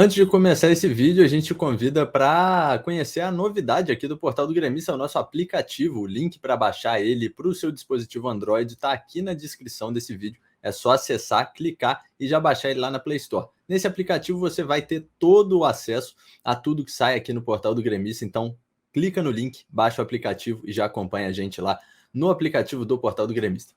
Antes de começar esse vídeo, a gente te convida para conhecer a novidade aqui do Portal do Gremista, o nosso aplicativo. O link para baixar ele para o seu dispositivo Android está aqui na descrição desse vídeo. É só acessar, clicar e já baixar ele lá na Play Store. Nesse aplicativo você vai ter todo o acesso a tudo que sai aqui no Portal do Gremista. Então, clica no link, baixa o aplicativo e já acompanha a gente lá no aplicativo do Portal do Gremista.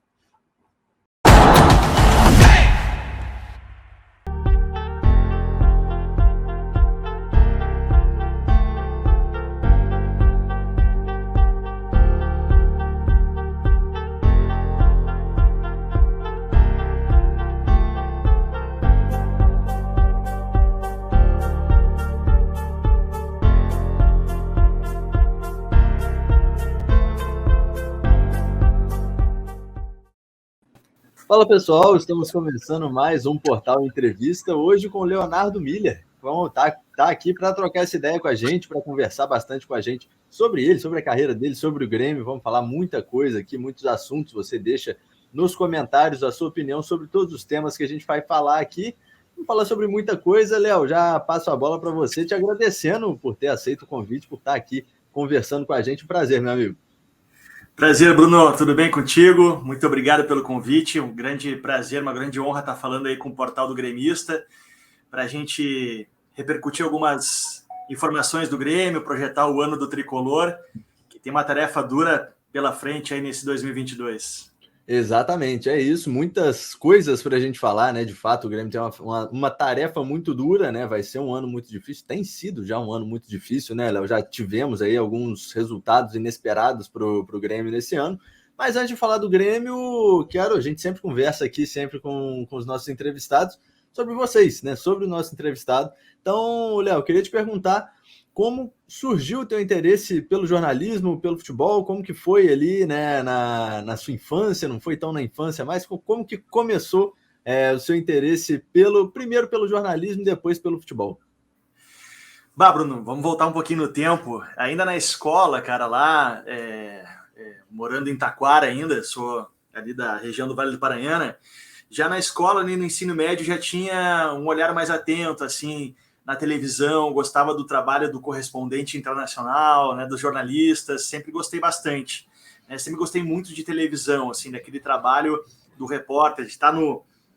Fala pessoal, estamos começando mais um Portal Entrevista, hoje com o Leonardo Miller. Vamos estar aqui para trocar essa ideia com a gente, para conversar bastante com a gente sobre ele, sobre a carreira dele, sobre o Grêmio. Vamos falar muita coisa aqui, muitos assuntos. Você deixa nos comentários a sua opinião sobre todos os temas que a gente vai falar aqui. Vamos falar sobre muita coisa. Léo, já passo a bola para você, te agradecendo por ter aceito o convite, por estar aqui conversando com a gente. Prazer, meu amigo. Prazer, Bruno. Tudo bem contigo? Muito obrigado pelo convite. Um grande prazer, uma grande honra estar falando aí com o Portal do Gremista para a gente repercutir algumas informações do Grêmio, projetar o ano do Tricolor, que tem uma tarefa dura pela frente aí nesse 2022. Exatamente, é isso. Muitas coisas para a gente falar, né? De fato, o Grêmio tem uma tarefa muito dura, né? Vai ser um ano muito difícil. Tem sido já um ano muito difícil, né, Léo? Já tivemos aí alguns resultados inesperados para o Grêmio nesse ano. Mas antes de falar do Grêmio, a gente sempre conversa aqui, sempre com os nossos entrevistados, sobre vocês, né? Sobre o nosso entrevistado. Então, Léo, eu queria te perguntar como surgiu o teu interesse pelo jornalismo, pelo futebol, como que foi ali, né, na sua infância, não foi tão na infância, mas como que começou o seu interesse primeiro pelo jornalismo e depois pelo futebol? Bruno, vamos voltar um pouquinho no tempo. Ainda na escola, cara, lá, morando em Taquara ainda, sou ali da região do Vale do Paranhana, já na escola, ali no ensino médio, já tinha um olhar mais atento, assim, na televisão, gostava do trabalho do correspondente internacional, né, dos jornalistas, sempre gostei bastante. Né, sempre gostei muito de televisão, assim, daquele trabalho do repórter, de estar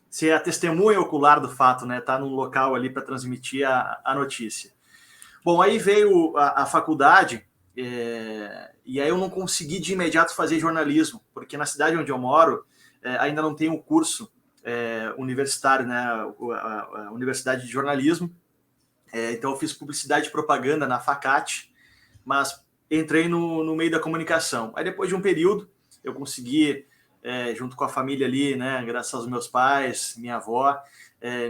ser a testemunha ocular do fato, né, estar no local ali para transmitir a notícia. Bom, aí veio a faculdade, e aí eu não consegui de imediato fazer jornalismo, porque na cidade onde eu moro ainda não tem um curso universitário, né, a Universidade de Jornalismo. Então eu fiz publicidade e propaganda na Facate, mas entrei no meio da comunicação. Aí depois de um período, eu consegui, junto com a família ali, né, graças aos meus pais, minha avó,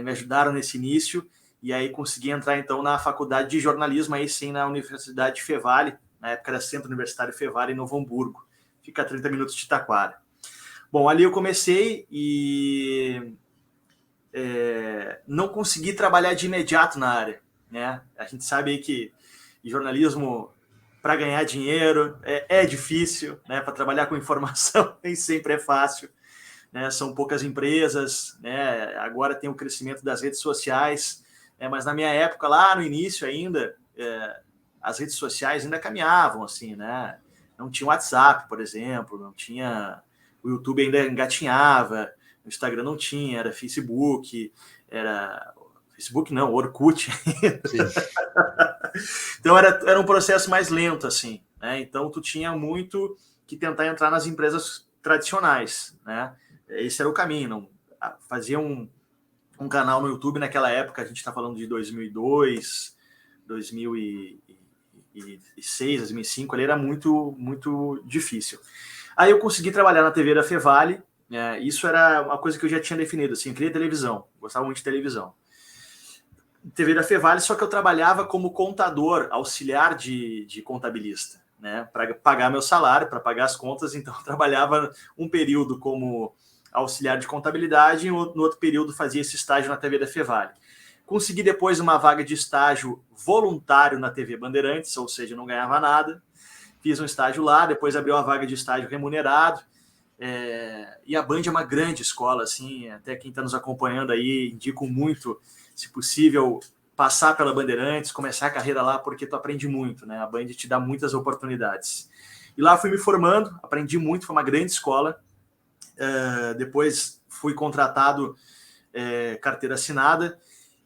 me ajudaram nesse início, e aí consegui entrar então na faculdade de jornalismo, aí sim na Universidade Fevale, na época era Centro Universitário Fevale, em Novo Hamburgo, fica a 30 minutos de Taquara. Bom, ali eu comecei e não consegui trabalhar de imediato na área. Né? A gente sabe aí que jornalismo, para ganhar dinheiro, é difícil, né? Para trabalhar com informação nem sempre é fácil. Né? São poucas empresas, né? Agora tem o crescimento das redes sociais, mas na minha época, lá no início ainda, as redes sociais ainda caminhavam, assim, né? Não tinha WhatsApp, por exemplo, não tinha... O YouTube ainda engatinhava, o Instagram não tinha, era Facebook, Facebook não, Orkut. Então era um processo mais lento, assim, né? Então tu tinha muito que tentar entrar nas empresas tradicionais, né? Esse era o caminho, não fazia um canal no YouTube naquela época, a gente está falando de 2002, 2006, 2005, ali era muito, muito difícil. Aí eu consegui trabalhar na TV da Fevale, isso era uma coisa que eu já tinha definido, assim, eu queria televisão, gostava muito de televisão. TV da Fevale, só que eu trabalhava como contador, auxiliar de contabilista, né, para pagar meu salário, para pagar as contas, então eu trabalhava um período como auxiliar de contabilidade e no outro período fazia esse estágio na TV da Fevale. Consegui depois uma vaga de estágio voluntário na TV Bandeirantes, ou seja, não ganhava nada, fiz um estágio lá, depois abriu uma vaga de estágio remunerado, e a Band é uma grande escola, assim, até quem está nos acompanhando aí, indico muito, se possível, passar pela Bandeirantes, começar a carreira lá, porque tu aprende muito, né? A Band te dá muitas oportunidades. E lá fui me formando, aprendi muito, foi uma grande escola. Depois fui contratado carteira assinada,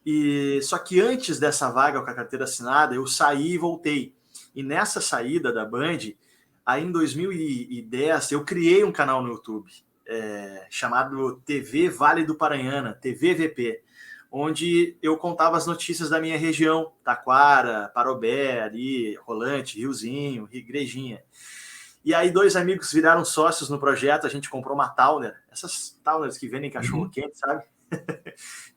e só que antes dessa vaga com a carteira assinada, eu saí e voltei. E nessa saída da Band, aí em 2010, eu criei um canal no YouTube chamado TV Vale do Paranhana, TVVP, onde eu contava as notícias da minha região, Taquara, Parobé, ali, Rolante, Riozinho, Igrejinha. E aí 2 amigos viraram sócios no projeto, a gente comprou uma Towner, essas Towners que vendem cachorro-quente, sabe?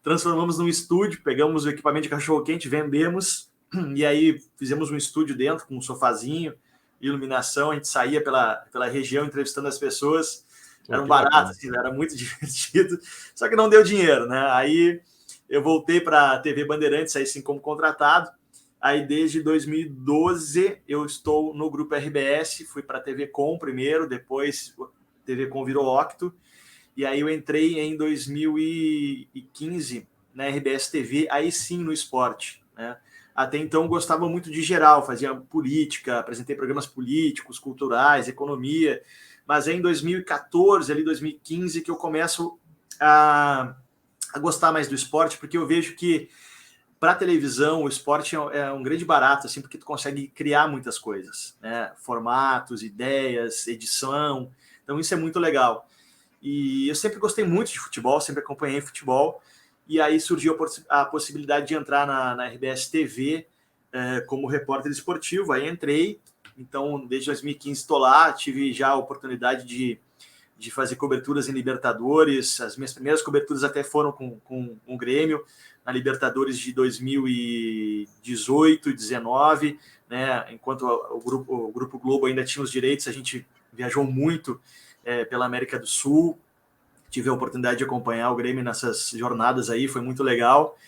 Transformamos num estúdio, pegamos o equipamento de cachorro-quente, vendemos, e aí fizemos um estúdio dentro com um sofazinho, iluminação, a gente saía pela região entrevistando as pessoas, era um barato, assim, era muito divertido, só que não deu dinheiro, né? Aí eu voltei para a TV Bandeirantes, aí sim como contratado. Aí desde 2012 eu estou no grupo RBS, fui para a TV Com primeiro, depois a TV Com virou Octo, e aí eu entrei em 2015 na RBS TV, aí sim no esporte, né? Até então gostava muito de geral, fazia política, apresentei programas políticos, culturais, economia, mas é em 2014, ali 2015, que eu começo a gostar mais do esporte, porque eu vejo que para televisão o esporte é um grande barato, assim, porque tu consegue criar muitas coisas, né? Formatos, ideias, edição, então isso é muito legal. E eu sempre gostei muito de futebol, sempre acompanhei futebol, e aí surgiu a possibilidade de entrar na RBS TV como repórter esportivo, aí entrei, então desde 2015 estou lá, tive já a oportunidade de fazer coberturas em Libertadores, as minhas primeiras coberturas até foram com o Grêmio, na Libertadores de 2018 e 2019, né? Enquanto o Grupo Globo ainda tinha os direitos, a gente viajou muito pela América do Sul, tive a oportunidade de acompanhar o Grêmio nessas jornadas aí, foi muito legal,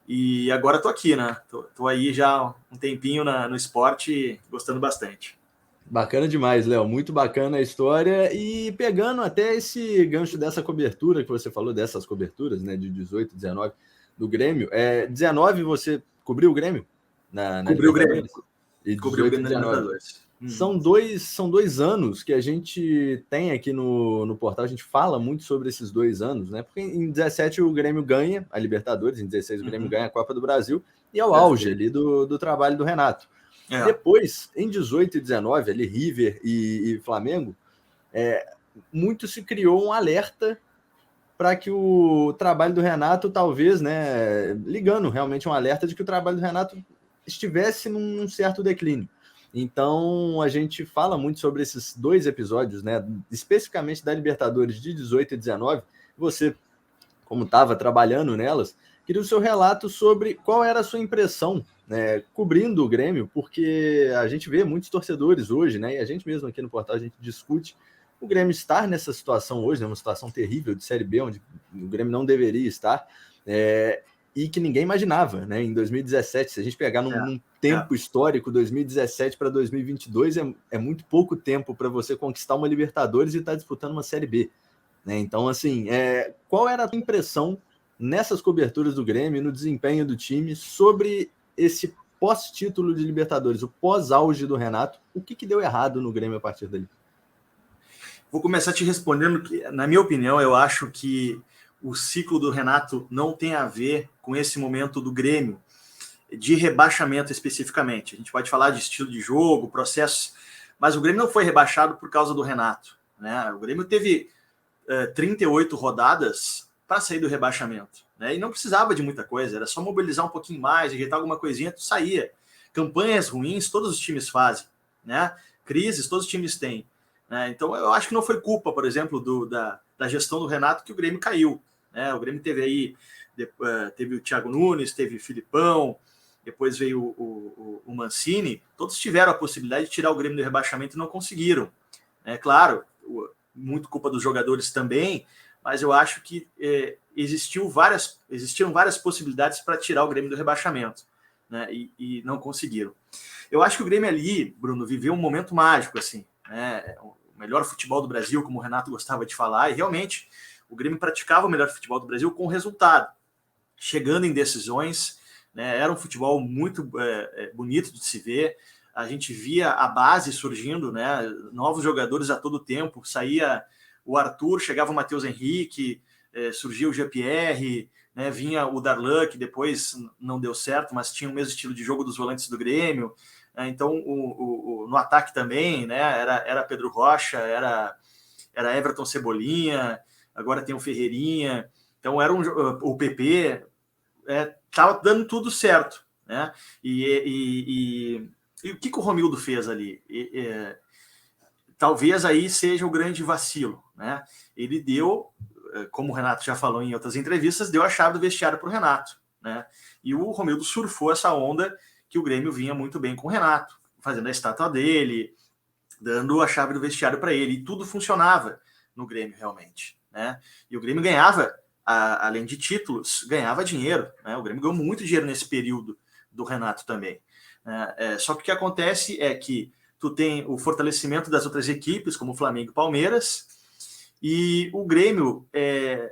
e agora tô aqui, né? Tô aí já um tempinho no esporte, gostando bastante. Bacana demais, Léo. Muito bacana a história. E pegando até esse gancho dessa cobertura que você falou, dessas coberturas, né, de 18, 19 do Grêmio. 19 você cobriu o Grêmio na Cobriu o Grêmio. E cobriu o 18 Grêmio e na 19. Libertadores. São dois anos que a gente tem aqui no portal, a gente fala muito sobre esses 2 anos, né? Porque em 17 o Grêmio ganha a Libertadores, em 16 o Grêmio ganha a Copa do Brasil, e é o auge ali do trabalho do Renato. Depois, em 18 e 19, ali River e Flamengo, muito se criou um alerta para que o trabalho do Renato, talvez, né, ligando realmente um alerta de que o trabalho do Renato estivesse num certo declínio. Então, a gente fala muito sobre esses 2 episódios, né, especificamente da Libertadores de 18 e 19. Você, como estava trabalhando nelas, queria o seu relato sobre qual era a sua impressão, né, cobrindo o Grêmio, porque a gente vê muitos torcedores hoje, né, e a gente mesmo aqui no portal, a gente discute o Grêmio estar nessa situação hoje, né, uma situação terrível de Série B, onde o Grêmio não deveria estar, e que ninguém imaginava, né? Em 2017, se a gente pegar num tempo histórico, 2017 para 2022 é muito pouco tempo para você conquistar uma Libertadores e estar disputando uma Série B, né? Então, assim, qual era a tua impressão nessas coberturas do Grêmio, no desempenho do time, sobre esse pós-título de Libertadores, o pós-auge do Renato? O que deu errado no Grêmio a partir dali? Vou começar te respondendo que, na minha opinião, eu acho que o ciclo do Renato não tem a ver com esse momento do Grêmio, de rebaixamento especificamente. A gente pode falar de estilo de jogo, processos, mas o Grêmio não foi rebaixado por causa do Renato, né? O Grêmio teve 38 rodadas para sair do rebaixamento, né? E não precisava de muita coisa, era só mobilizar um pouquinho mais, ajeitar alguma coisinha, tu saía. Campanhas ruins, todos os times fazem, né? Crises, todos os times têm. Então, eu acho que não foi culpa, por exemplo, da gestão do Renato que o Grêmio caiu, né? O Grêmio teve aí, teve o Thiago Nunes, teve o Filipão, depois veio o Mancini, todos tiveram a possibilidade de tirar o Grêmio do rebaixamento e não conseguiram. Claro, muito culpa dos jogadores também, mas eu acho que existiram várias possibilidades para tirar o Grêmio do rebaixamento, né? E não conseguiram. Eu acho que o Grêmio ali, Bruno, viveu um momento mágico, assim, né? O melhor futebol do Brasil, como o Renato gostava de falar, e realmente o Grêmio praticava o melhor futebol do Brasil com resultado, chegando em decisões, né? Era um futebol muito bonito de se ver. A gente via a base surgindo, né? Novos jogadores a todo tempo. Saía o Arthur, chegava o Matheus Henrique, surgia o Jean-Pierre, né? Vinha o Darlan, que depois não deu certo, mas tinha o mesmo estilo de jogo dos volantes do Grêmio. Então, no ataque também, né? Era Pedro Rocha, era Everton Cebolinha, agora tem o Ferreirinha. Então, o PP, estava dando tudo certo, né? E o que o Romildo fez ali? Talvez aí seja o grande vacilo, né? Ele deu, como o Renato já falou em outras entrevistas, deu a chave do vestiário para o Renato, né? E o Romildo surfou essa onda que o Grêmio vinha muito bem com o Renato, fazendo a estátua dele, dando a chave do vestiário para ele, e tudo funcionava no Grêmio realmente, né? E o Grêmio ganhava, além de títulos, ganhava dinheiro, né? O Grêmio ganhou muito dinheiro nesse período do Renato também. Só que o que acontece é que tu tem o fortalecimento das outras equipes, como o Flamengo e Palmeiras, e o Grêmio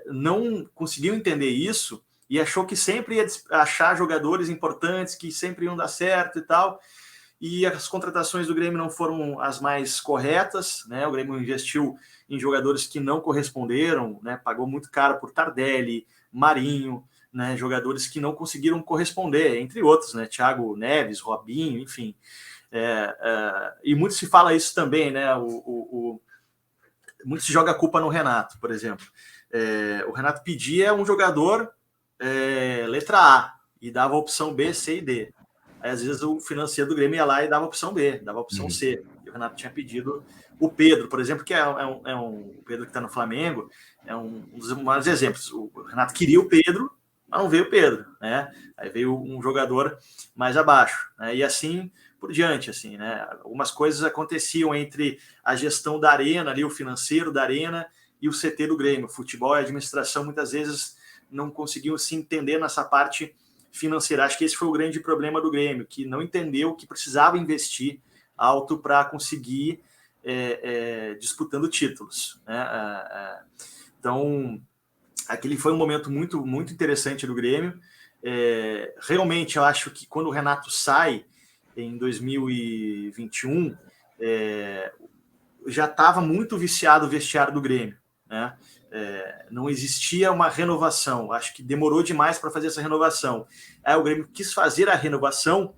não conseguiu entender isso e achou que sempre ia achar jogadores importantes que sempre iam dar certo e tal. E as contratações do Grêmio não foram as mais corretas, né? O Grêmio investiu em jogadores que não corresponderam, né? Pagou muito caro por Tardelli, Marinho, né? Jogadores que não conseguiram corresponder, entre outros, né? Thiago Neves, Robinho, enfim. E muito se fala isso também, né? Muito se joga a culpa no Renato, por exemplo. O Renato pedia um jogador letra A e dava a opção B, C e D. Aí, às vezes, o financeiro do Grêmio ia lá e dava a opção B, dava a opção C. E o Renato tinha pedido o Pedro, por exemplo, que o Pedro que está no Flamengo, é um dos maiores exemplos. O Renato queria o Pedro, mas não veio o Pedro, né? Aí veio um jogador mais abaixo, né? E assim por diante, assim, né? Algumas coisas aconteciam entre a gestão da Arena, ali, o financeiro da Arena, e o CT do Grêmio. O futebol e a administração muitas vezes não conseguiam se entender nessa parte financeira. Acho que esse foi o grande problema do Grêmio, que não entendeu que precisava investir alto para conseguir disputando títulos, né? Então, aquele foi um momento muito, muito interessante do Grêmio. Realmente, eu acho que quando o Renato sai em 2021, já estava muito viciado o vestiário do Grêmio, né? Não existia uma renovação. Acho que demorou demais para fazer essa renovação. Aí o Grêmio quis fazer a renovação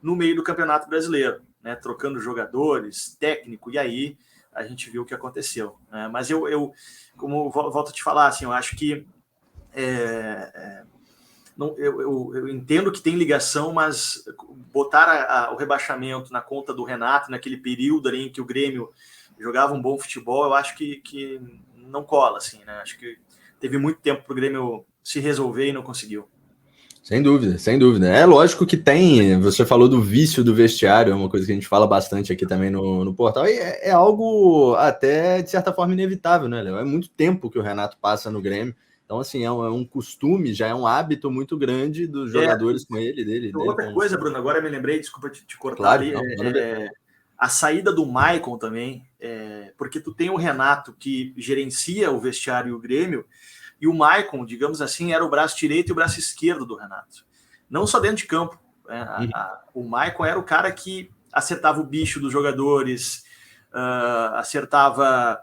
no meio do Campeonato Brasileiro, né? Trocando jogadores, técnico, e aí a gente viu o que aconteceu, né? Mas eu como volto a te falar, assim, eu acho que eu entendo que tem ligação, mas botar o rebaixamento na conta do Renato naquele período ali em que o Grêmio jogava um bom futebol, eu acho que não cola, assim, né? Acho que teve muito tempo para o Grêmio se resolver e não conseguiu. Sem dúvida, sem dúvida. É lógico que tem, você falou do vício do vestiário, é uma coisa que a gente fala bastante aqui também no portal, e é algo até, de certa forma, inevitável, né, Léo? É muito tempo que o Renato passa no Grêmio, então, assim, é um costume, já é um hábito muito grande dos jogadores com ele, dele outra coisa, Bruno, agora eu me lembrei, desculpa te cortar claro, ali, não, a saída do Maicon também, porque tu tem o Renato que gerencia o vestiário e o Grêmio, e o Maicon, digamos assim, era o braço direito e o braço esquerdo do Renato. Não só dentro de campo. O Maicon era o cara que acertava o bicho dos jogadores, acertava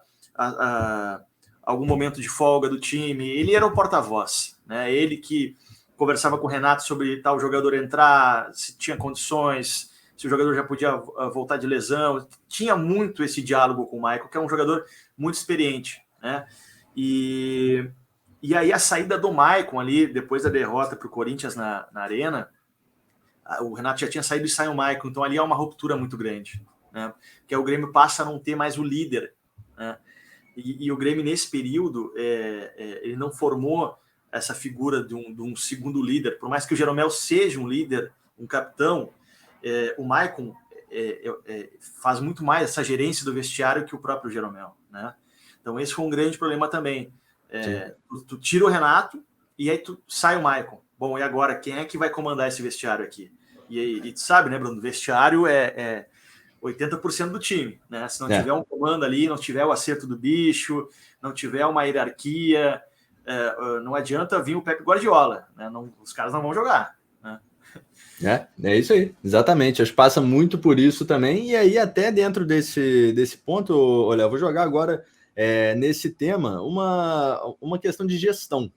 algum momento de folga do time. Ele era o porta-voz, né? Ele que conversava com o Renato sobre tal jogador entrar, se tinha condições, se o jogador já podia voltar de lesão. Tinha muito esse diálogo com o Maicon, que é um jogador muito experiente, né? E aí a saída do Maicon ali, depois da derrota para o Corinthians na Arena, o Renato já tinha saído e sai o Maicon, então ali é uma ruptura muito grande, né? Que o Grêmio passa a não ter mais o líder, né? E o Grêmio nesse período, ele não formou essa figura de um segundo líder, por mais que o Jeromel seja um líder, um capitão, o Maicon faz muito mais essa gerência do vestiário que o próprio Jeromel, né? Então esse foi um grande problema também. Tu tira o Renato e aí tu sai o Maicon. Bom, e agora quem é que vai comandar esse vestiário aqui? E tu sabe, né, Bruno? Vestiário é 80% do time, né? Se não tiver um comando ali, não tiver o acerto do bicho, não tiver uma hierarquia, não adianta vir o Pep Guardiola, né? Os caras não vão jogar, né? É isso aí, exatamente. Acho que passa muito por isso também. E aí, até dentro desse ponto, olha, eu vou jogar agora nesse tema uma questão de gestão.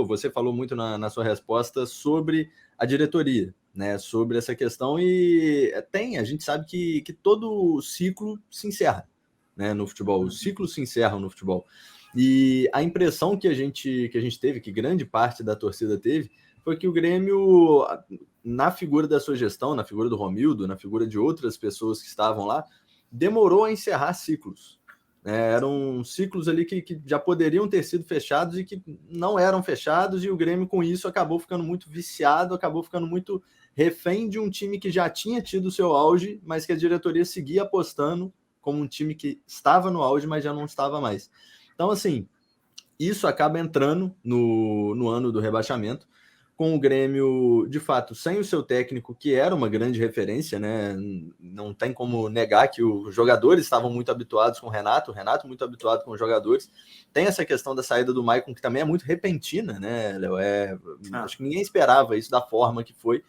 Você falou muito na sua resposta sobre a diretoria, né? Sobre essa questão, e a gente sabe que todo ciclo se encerra, né, no futebol. Os ciclos se encerram no futebol. E a impressão que a gente teve, que grande parte da torcida teve, foi que o Grêmio, na figura da sua gestão, na figura do Romildo, na figura de outras pessoas que estavam lá, demorou a encerrar ciclos. Eram ciclos ali que já poderiam ter sido fechados e que não eram fechados, e o Grêmio, com isso, acabou ficando muito viciado, acabou ficando muito refém de um time que já tinha tido o seu auge, mas que a diretoria seguia apostando como um time que estava no auge, mas já não estava mais. Então, assim, isso acaba entrando no ano do rebaixamento, com o Grêmio, de fato, sem o seu técnico, que era uma grande referência, né? Não tem como negar que os jogadores estavam muito habituados com o Renato muito habituado com os jogadores. Tem essa questão da saída do Maicon, que também é muito repentina, né, Léo? Acho que ninguém esperava isso da forma que foi.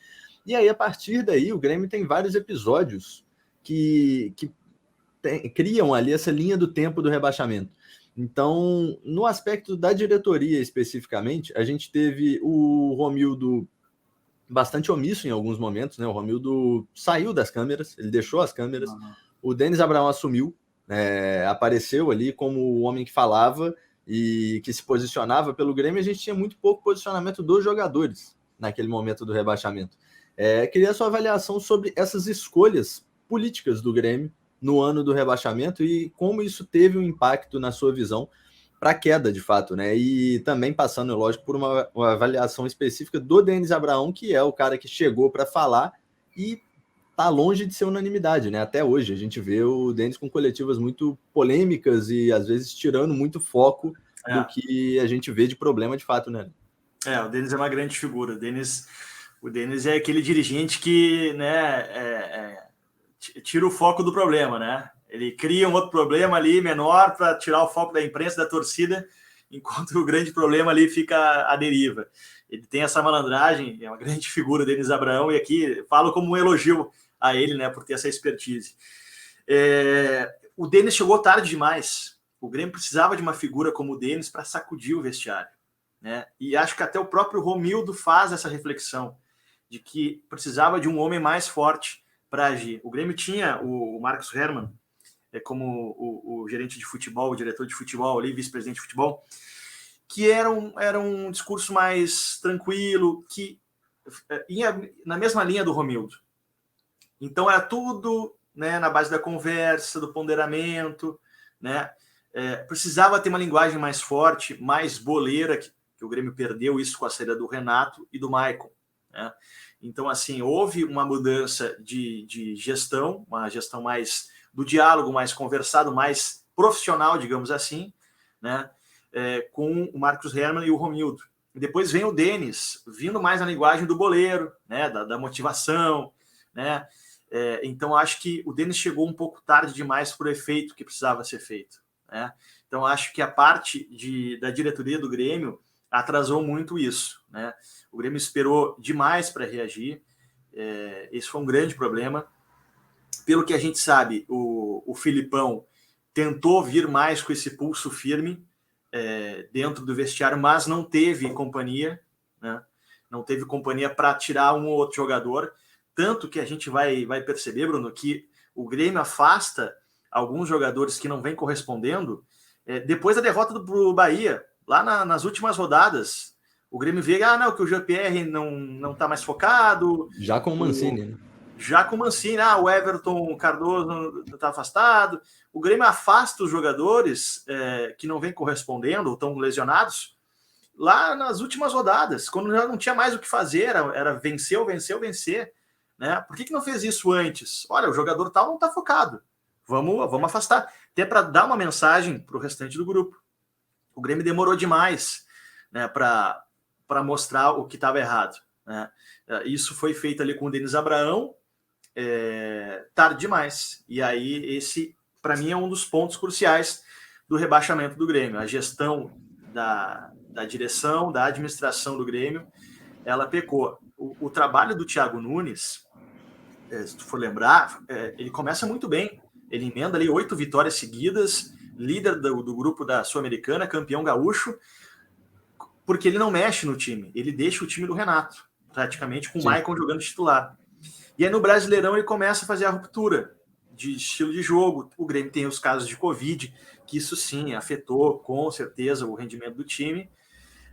E aí, a partir daí, o Grêmio tem vários episódios que criam ali essa linha do tempo do rebaixamento. Então, no aspecto da diretoria especificamente, a gente teve o Romildo bastante omisso em alguns momentos, né? O Romildo saiu das câmeras, ele deixou as câmeras. O Denis Abraão assumiu, apareceu ali como o homem que falava e que se posicionava pelo Grêmio. A gente tinha muito pouco posicionamento dos jogadores naquele momento do rebaixamento. Queria a sua avaliação sobre essas escolhas políticas do Grêmio no ano do rebaixamento e como isso teve um impacto na sua visão para a queda, de fato, né? E também passando, lógico, por uma avaliação específica do Denis Abraão, que é o cara que chegou para falar e tá longe de ser unanimidade, né? Até hoje a gente vê o Denis com coletivas muito polêmicas e às vezes tirando muito foco do que a gente vê de problema de fato, né? O Denis é uma grande figura. O Denis é aquele dirigente que, né, tira o foco do problema, né? Ele cria um outro problema ali menor para tirar o foco da imprensa, da torcida, enquanto o grande problema ali fica à deriva. Ele tem essa malandragem, é uma grande figura, Denis Abraão, e aqui falo como um elogio a ele, né, por ter essa expertise. O Denis chegou tarde demais. O Grêmio precisava de uma figura como o Denis para sacudir o vestiário, né? E acho que até o próprio Romildo faz essa reflexão de que precisava de um homem mais forte para agir. O Grêmio tinha o Marcos Hermann como o gerente de futebol, o diretor de futebol ali, vice-presidente de futebol, que era um discurso mais tranquilo, que ia na mesma linha do Romildo. Então era tudo, né, na base da conversa, do ponderamento, né? Precisava ter uma linguagem mais forte, mais boleira, que o Grêmio perdeu isso com a saída do Renato e do Maicon, né? Então, assim, houve uma mudança de gestão, uma gestão mais do diálogo, mais conversado, mais profissional, digamos assim, né? Com o Marcos Hermann e o Romildo. E depois vem o Denis, vindo mais na linguagem do boleiro, né? Da motivação, né? Então, acho que o Denis chegou um pouco tarde demais para o efeito que precisava ser feito, né? Então, acho que a parte da diretoria do Grêmio atrasou muito isso, né? O Grêmio esperou demais para reagir. Esse foi um grande problema. Pelo que a gente sabe, o Filipão tentou vir mais com esse pulso firme dentro do vestiário, mas não teve companhia, né? Não teve companhia para tirar um ou outro jogador. Tanto que a gente vai perceber, Bruno, que o Grêmio afasta alguns jogadores que não vêm correspondendo depois da derrota do Bahia, lá nas últimas rodadas. O Grêmio vê que o Jean-Pierre não está mais focado. Já com o Mancini, né? Já com o Mancini, o Everton Cardoso está afastado. O Grêmio afasta os jogadores que não vêm correspondendo ou estão lesionados lá nas últimas rodadas, quando já não tinha mais o que fazer, era vencer, né? Por que não fez isso antes? Olha, o jogador tal não está focado, vamos afastar, até para dar uma mensagem para o restante do grupo. O Grêmio demorou demais, né, para mostrar o que estava errado, né? Isso foi feito ali com o Denis Abraão, tarde demais. E aí esse, para mim, é um dos pontos cruciais do rebaixamento do Grêmio. A gestão da direção, da administração do Grêmio, ela pecou. o trabalho do Thiago Nunes, se tu for lembrar, ele começa muito bem. Ele emenda ali 8 vitórias seguidas, líder do grupo da Sul-Americana, campeão gaúcho, porque ele não mexe no time. Ele deixa o time do Renato, praticamente com o Maicon jogando titular. E aí no Brasileirão ele começa a fazer a ruptura de estilo de jogo. O Grêmio tem os casos de Covid, que isso sim afetou com certeza o rendimento do time.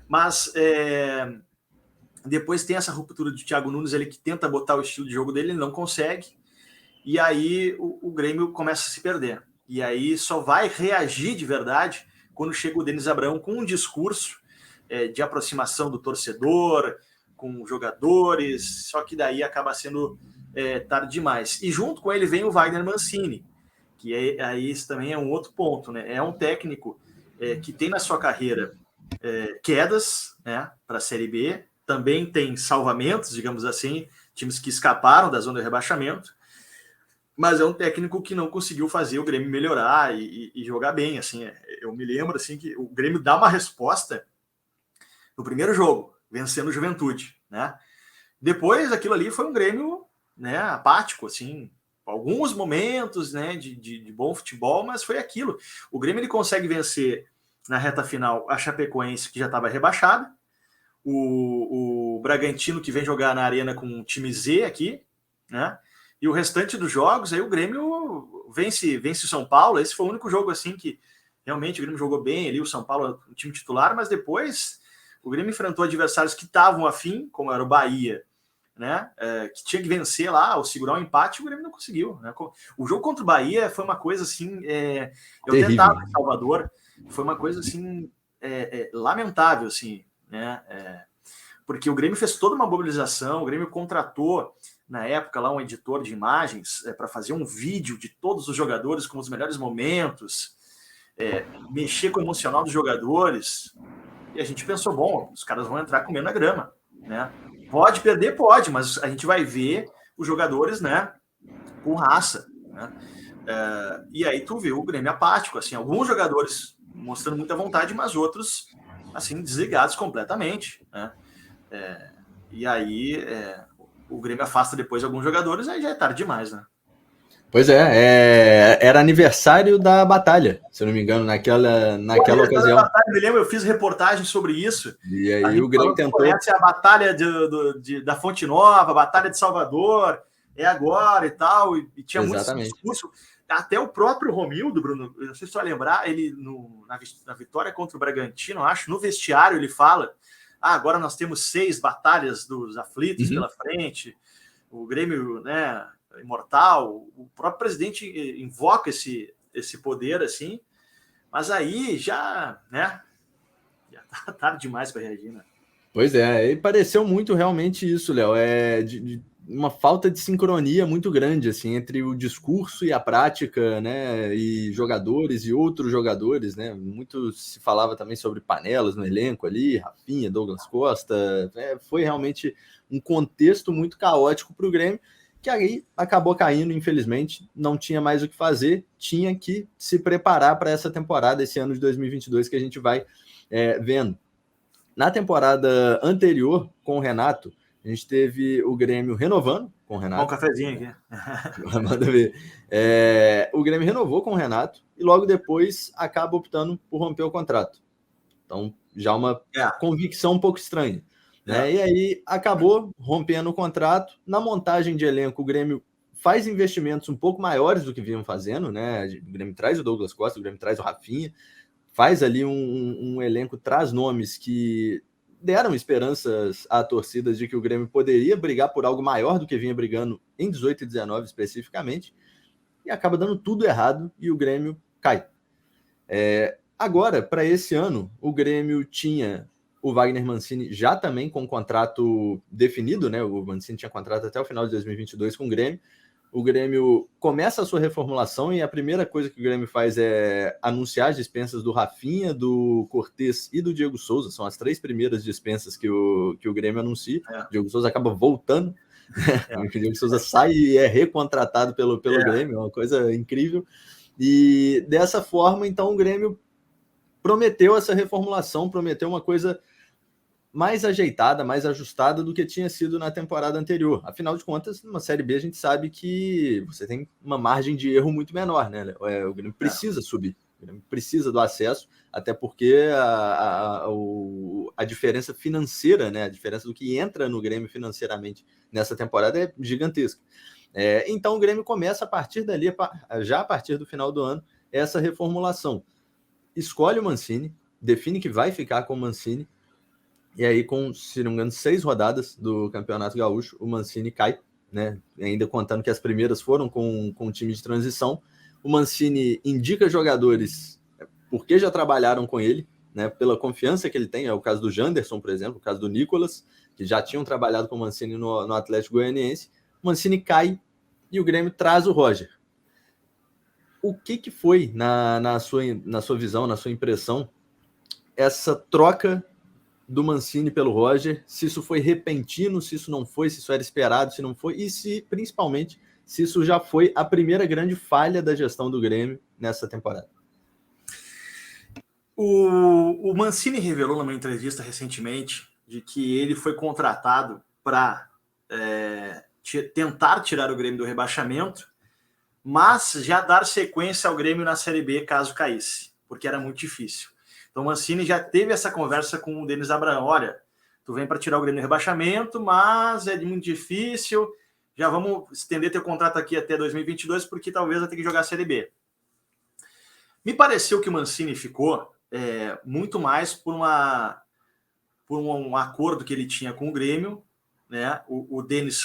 Mas depois tem essa ruptura do Thiago Nunes, ele que tenta botar o estilo de jogo dele, ele não consegue. E aí o Grêmio começa a se perder. E aí só vai reagir de verdade quando chega o Denis Abraão com um discurso de aproximação do torcedor, com jogadores, só que daí acaba sendo tarde demais. E junto com ele vem o Wagner Mancini, que aí isso também é um outro ponto, né? É um técnico que tem na sua carreira quedas, né, para a Série B, também tem salvamentos, digamos assim, times que escaparam da zona de rebaixamento, mas é um técnico que não conseguiu fazer o Grêmio melhorar e jogar bem. Assim, eu me lembro assim, que o Grêmio dá uma resposta no primeiro jogo, vencendo o Juventude, né? Depois, aquilo ali foi um Grêmio, né, apático, assim, alguns momentos, né, de bom futebol, mas foi aquilo. O Grêmio ele consegue vencer na reta final a Chapecoense, que já estava rebaixada, o Bragantino, que vem jogar na arena com um time Z aqui, né? E o restante dos jogos, aí o Grêmio vence o São Paulo. Esse foi o único jogo assim que realmente o Grêmio jogou bem ali, o São Paulo, o time titular, mas depois o Grêmio enfrentou adversários que estavam afim, como era o Bahia, né? Que tinha que vencer lá, ou segurar um empate, o Grêmio não conseguiu, né? O jogo contra o Bahia foi uma coisa assim. Eu tentava em Salvador, foi uma coisa assim lamentável, assim, né? Porque o Grêmio fez toda uma mobilização, o Grêmio contratou na época lá um editor de imagens para fazer um vídeo de todos os jogadores com os melhores momentos, mexer com o emocional dos jogadores, e a gente pensou, bom, os caras vão entrar comendo a grama, né? Pode perder, pode, mas a gente vai ver os jogadores, né, com raça, né? E aí tu viu o Grêmio apático, assim, alguns jogadores mostrando muita vontade, mas outros, assim, desligados completamente, né? E aí o Grêmio afasta depois alguns jogadores, aí já é tarde demais, né? Pois era aniversário da batalha, se eu não me engano, naquela ocasião. Batalha, me lembro, eu fiz reportagem sobre isso. E aí o Grêmio tentou. Conhece a batalha da Fonte Nova, a batalha de Salvador, agora e tal, e tinha muito discurso. Até o próprio Romildo, Bruno, não sei se você vai lembrar, ele na vitória contra o Bragantino, acho, no vestiário ele fala: agora nós temos 6 batalhas dos aflitos pela frente, o Grêmio, né, imortal. O próprio presidente invoca esse poder, assim, mas aí já tá tarde demais para reagir, né? Pois e pareceu muito realmente isso, Léo, de uma falta de sincronia muito grande, assim, entre o discurso e a prática, né, e jogadores e outros jogadores, né, muito se falava também sobre panelas no elenco ali, Rafinha, Douglas Costa, foi realmente um contexto muito caótico para o Grêmio, que aí acabou caindo, infelizmente, não tinha mais o que fazer, tinha que se preparar para essa temporada, esse ano de 2022 que a gente vai vendo. Na temporada anterior, com o Renato, a gente teve o Grêmio renovando com o Renato. Um cafezinho aqui. Manda ver. O Grêmio renovou com o Renato e logo depois acaba optando por romper o contrato. Então, já uma convicção um pouco estranha. Né? E aí acabou rompendo o contrato. Na montagem de elenco, o Grêmio faz investimentos um pouco maiores do que vinham fazendo, né? O Grêmio traz o Douglas Costa, o Grêmio traz o Rafinha, faz ali um elenco, traz nomes que deram esperanças a torcidas de que o Grêmio poderia brigar por algo maior do que vinha brigando em 18 e 19 especificamente, e acaba dando tudo errado e o Grêmio cai. Agora, para esse ano, o Grêmio tinha o Wagner Mancini já também com contrato definido, né? O Mancini tinha contrato até o final de 2022 com o Grêmio. O Grêmio começa a sua reformulação e a primeira coisa que o Grêmio faz é anunciar as dispensas do Rafinha, do Cortez e do Diego Souza. São as 3 primeiras dispensas que o Grêmio anuncia. O Diego Souza acaba voltando. O Diego Souza sai e é recontratado pelo Grêmio. É uma coisa incrível. E dessa forma, então, o Grêmio prometeu essa reformulação, prometeu uma coisa mais ajeitada, mais ajustada do que tinha sido na temporada anterior. Afinal de contas, numa Série B a gente sabe que você tem uma margem de erro muito menor, né? O Grêmio precisa subir, o Grêmio precisa do acesso, até porque a diferença financeira, né? A diferença do que entra no Grêmio financeiramente nessa temporada é gigantesca. Então o Grêmio começa a partir dali, já a partir do final do ano, essa reformulação. Escolhe o Mancini, define que vai ficar com o Mancini, e aí, com, se não me engano, 6 rodadas do Campeonato Gaúcho, o Mancini cai, né? Ainda contando que as primeiras foram com o time de transição. O Mancini indica jogadores porque já trabalharam com ele, né? Pela confiança que ele tem. É o caso do Janderson, por exemplo, o caso do Nicolas, que já tinham trabalhado com o Mancini no Atlético Goianiense. O Mancini cai e o Grêmio traz o Roger. O que foi, na sua visão, na sua impressão, essa troca do Mancini pelo Roger, se isso foi repentino, se isso não foi, se isso era esperado, se não foi, e se, principalmente, se isso já foi a primeira grande falha da gestão do Grêmio nessa temporada? O Mancini revelou numa entrevista recentemente de que ele foi contratado para tentar tirar o Grêmio do rebaixamento, mas já dar sequência ao Grêmio na Série B caso caísse, porque era muito difícil. Então o Mancini já teve essa conversa com o Denis Abraão. Olha, tu vem para tirar o Grêmio do rebaixamento, mas é muito difícil, já vamos estender teu contrato aqui até 2022, porque talvez vai ter que jogar a Série B. Me pareceu que o Mancini ficou muito mais por um acordo que ele tinha com o Grêmio, né? O Denis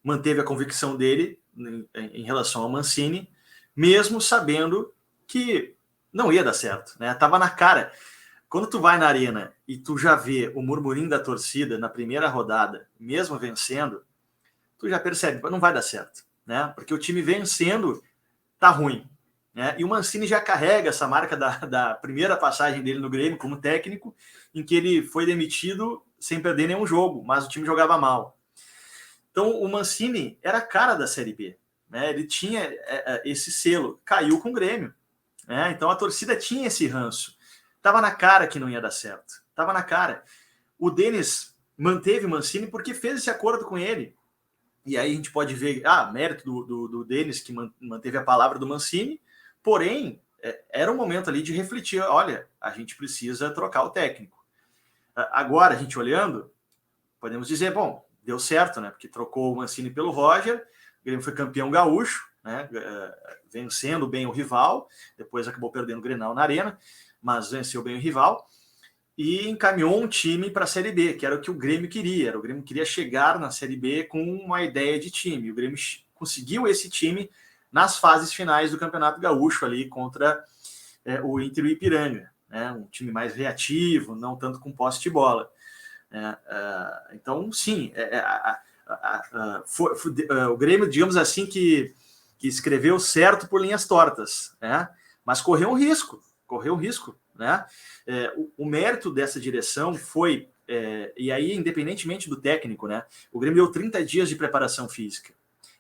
manteve a convicção dele em relação ao Mancini, mesmo sabendo que não ia dar certo, né? Tava na cara. Quando tu vai na arena e tu já vê o murmurinho da torcida na primeira rodada, mesmo vencendo, tu já percebe que não vai dar certo, né? Porque o time vencendo tá ruim, né? E o Mancini já carrega essa marca da primeira passagem dele no Grêmio como técnico, em que ele foi demitido sem perder nenhum jogo, mas o time jogava mal. Então o Mancini era a cara da Série B, né? Ele tinha esse selo, caiu com o Grêmio. Então a torcida tinha esse ranço. Tava na cara que não ia dar certo. Tava na cara. O Denis manteve o Mancini porque fez esse acordo com ele. E aí a gente pode ver mérito do Denis, que manteve a palavra do Mancini. Porém, era um momento ali de refletir. Olha, a gente precisa trocar o técnico. Agora, a gente olhando, podemos dizer, bom, deu certo, né? Porque trocou o Mancini pelo Roger. O Grêmio foi campeão gaúcho, né? Vencendo bem o rival, depois acabou perdendo o Grenal na Arena, mas venceu bem o rival e encaminhou um time para a Série B, que era o que o Grêmio queria. O Grêmio queria chegar na Série B com uma ideia de time. O Grêmio conseguiu esse time nas fases finais do Campeonato Gaúcho ali contra o Inter e o Ipiranga, né? Um time mais reativo, não tanto com posse de bola. Então, sim, o Grêmio, digamos assim, que escreveu certo por linhas tortas, né? Mas correu um risco, né? O mérito dessa direção foi, e aí, independentemente do técnico, né? O Grêmio deu 30 dias de preparação física.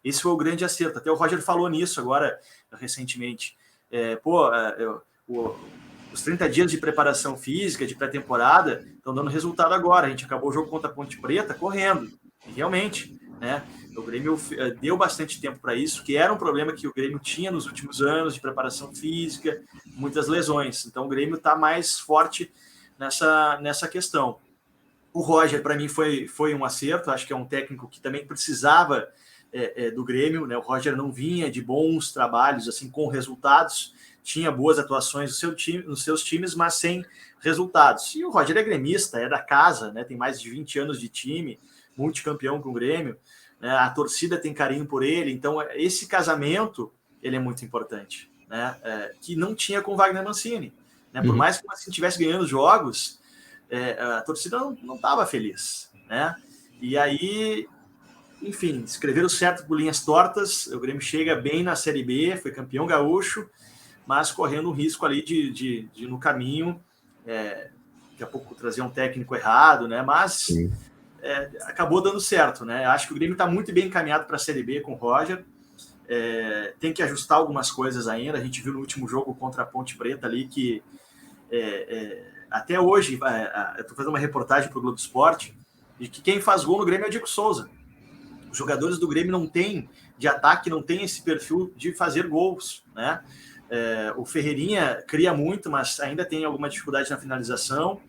Esse foi o grande acerto. Até o Roger falou nisso agora, recentemente. Os 30 dias de preparação física, de pré-temporada, estão dando resultado agora. A gente acabou o jogo contra a Ponte Preta correndo, e realmente, né? O Grêmio deu bastante tempo para isso, que era um problema que o Grêmio tinha nos últimos anos de preparação física, muitas lesões. Então o Grêmio está mais forte nessa questão. O Roger, para mim, foi um acerto. Acho que é um técnico que também precisava do Grêmio, né? O Roger não vinha de bons trabalhos assim com resultados, tinha boas atuações nos seus times, mas sem resultados. E o Roger é gremista, é da casa, né? Tem mais de 20 anos de time, multicampeão com o Grêmio. A torcida tem carinho por ele, então esse casamento ele é muito importante, né? Que não tinha com o Wagner Mancini, né? Por mais que o Mancini estivesse ganhando jogos, a torcida não estava feliz, né? E aí, enfim, escreveram certo por linhas tortas. O Grêmio chega bem na Série B, foi campeão gaúcho, mas correndo um risco ali de no caminho, daqui a pouco trazer um técnico errado, né? Mas acabou dando certo, né? Acho que o Grêmio está muito bem encaminhado para a Série B com o Roger. Tem que ajustar algumas coisas ainda. A gente viu no último jogo contra a Ponte Preta ali que até hoje, eu estou fazendo uma reportagem para o Globo Esporte, de que quem faz gol no Grêmio é o Diego Souza. Os jogadores do Grêmio não têm, de ataque, não tem esse perfil de fazer gols, né? O Ferreirinha cria muito, mas ainda tem alguma dificuldade na finalização.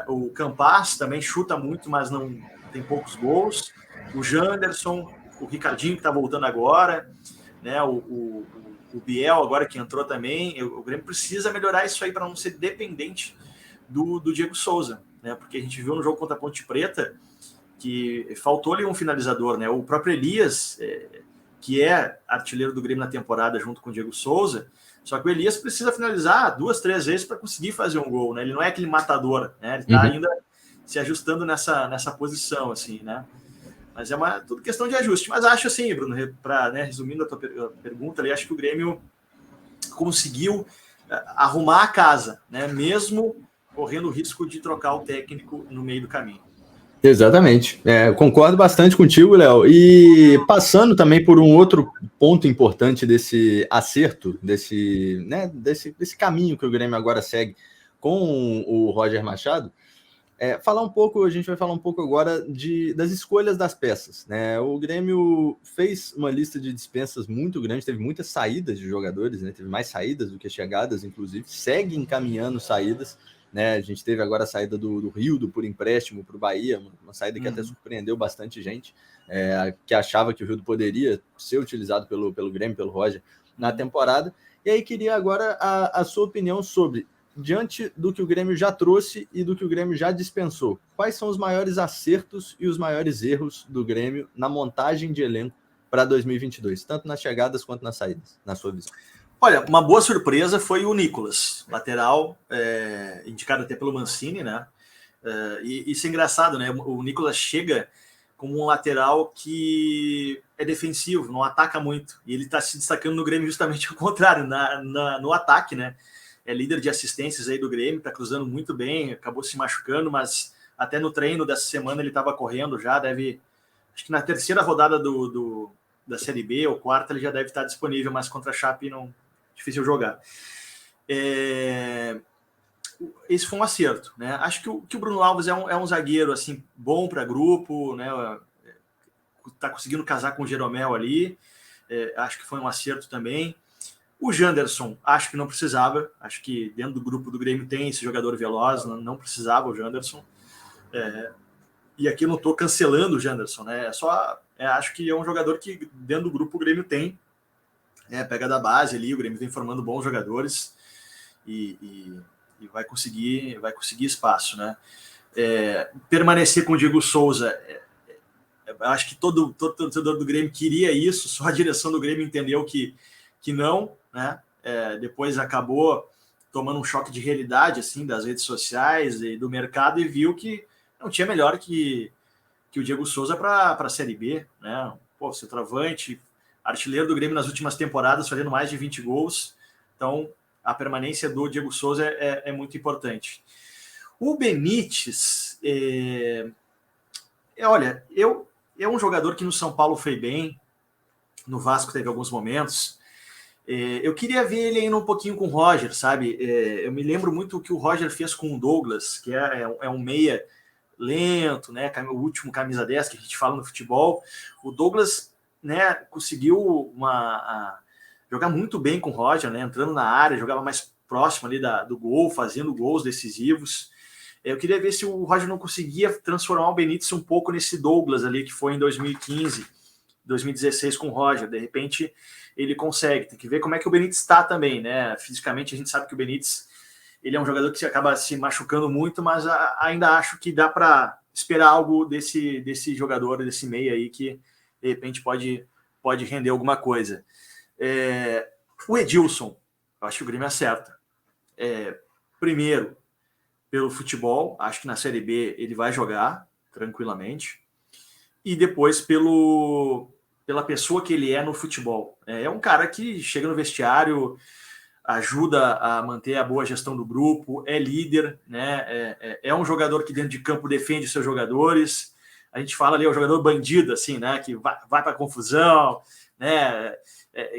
O Campas também chuta muito, mas não tem poucos gols. O Janderson, o Ricardinho, que está voltando agora, né? O Biel, agora que entrou também. O Grêmio precisa melhorar isso aí para não ser dependente do Diego Souza, né? Porque a gente viu no jogo contra a Ponte Preta que faltou ali um finalizador, né? O próprio Elias, que é artilheiro do Grêmio na temporada junto com o Diego Souza, só que o Elias precisa finalizar 2, 3 vezes para conseguir fazer um gol, né? Ele não é aquele matador, né? Ele está ainda se ajustando nessa posição, assim, né? Mas é tudo questão de ajuste. Mas acho assim, Bruno, resumindo a tua pergunta ali, acho que o Grêmio conseguiu arrumar a casa, né? Mesmo correndo o risco de trocar o técnico no meio do caminho. Exatamente. Concordo bastante contigo, Léo. E passando também por um outro ponto importante desse acerto, desse caminho que o Grêmio agora segue com o Roger Machado, a gente vai falar um pouco agora das escolhas das peças, né? O Grêmio fez uma lista de dispensas muito grande, teve muitas saídas de jogadores, né? Teve mais saídas do que chegadas, inclusive, segue encaminhando saídas, né? A gente teve agora a saída do Rildo por empréstimo para o Bahia, uma saída que até surpreendeu bastante gente, que achava que o Rildo poderia ser utilizado pelo Grêmio, pelo Roger, na temporada. E aí queria agora a sua opinião sobre, diante do que o Grêmio já trouxe e do que o Grêmio já dispensou, quais são os maiores acertos e os maiores erros do Grêmio na montagem de elenco para 2022, tanto nas chegadas quanto nas saídas, na sua visão? Olha, uma boa surpresa foi o Nicolas, lateral, indicado até pelo Mancini, né? E isso é engraçado, né? O Nicolas chega como um lateral que é defensivo, não ataca muito, e ele está se destacando no Grêmio justamente ao contrário, no ataque, né? É líder de assistências aí do Grêmio, está cruzando muito bem, acabou se machucando, mas até no treino dessa semana ele estava correndo já, acho que na terceira rodada da Série B ou quarta ele já deve estar disponível, mas contra a Chape não difícil jogar. Esse foi um acerto, né? Acho que o Bruno Alves é um zagueiro assim bom para grupo, né? Tá conseguindo casar com o Jeromel ali, acho que foi um acerto também. O Janderson, acho que não precisava. Acho que dentro do grupo do Grêmio tem esse jogador veloz, não precisava o Janderson. E aqui eu não estou cancelando o Janderson, né? Acho que é um jogador que dentro do grupo o Grêmio tem. Pega da base ali, o Grêmio vem formando bons jogadores e vai conseguir espaço, né? Permanecer com o Diego Souza, acho que todo torcedor do Grêmio queria isso, só a direção do Grêmio entendeu que não, né? Depois acabou tomando um choque de realidade assim das redes sociais e do mercado e viu que não tinha melhor que o Diego Souza para a Série B, né? Pô, centroavante, artilheiro do Grêmio nas últimas temporadas, fazendo mais de 20 gols. Então, a permanência do Diego Souza é muito importante. O Benítez, olha, é um jogador que no São Paulo foi bem, no Vasco teve alguns momentos. Eu queria ver ele ainda um pouquinho com o Roger, sabe? Eu me lembro muito o que o Roger fez com o Douglas, que é um meia lento, né? O último camisa 10 que a gente fala no futebol. O Douglas, né, conseguiu jogar muito bem com o Roger, né? Entrando na área, jogava mais próximo ali do gol, fazendo gols decisivos. Eu queria ver se o Roger não conseguia transformar o Benítez um pouco nesse Douglas ali que foi em 2015, 2016 com o Roger. De repente ele consegue. Tem que ver como é que o Benítez está também, né? Fisicamente a gente sabe que o Benítez ele é um jogador que acaba se machucando muito, mas ainda acho que dá para esperar algo desse jogador, desse meia aí que de repente pode render alguma coisa. O Edilson, eu acho que o Grêmio acerta. Primeiro, pelo futebol, acho que na Série B ele vai jogar tranquilamente. E depois pela pessoa que ele é no futebol. É um cara que chega no vestiário, ajuda a manter a boa gestão do grupo, é líder, né? É um jogador que dentro de campo defende seus jogadores. A gente fala ali, é um jogador bandido, assim, né? Que vai para a confusão, né?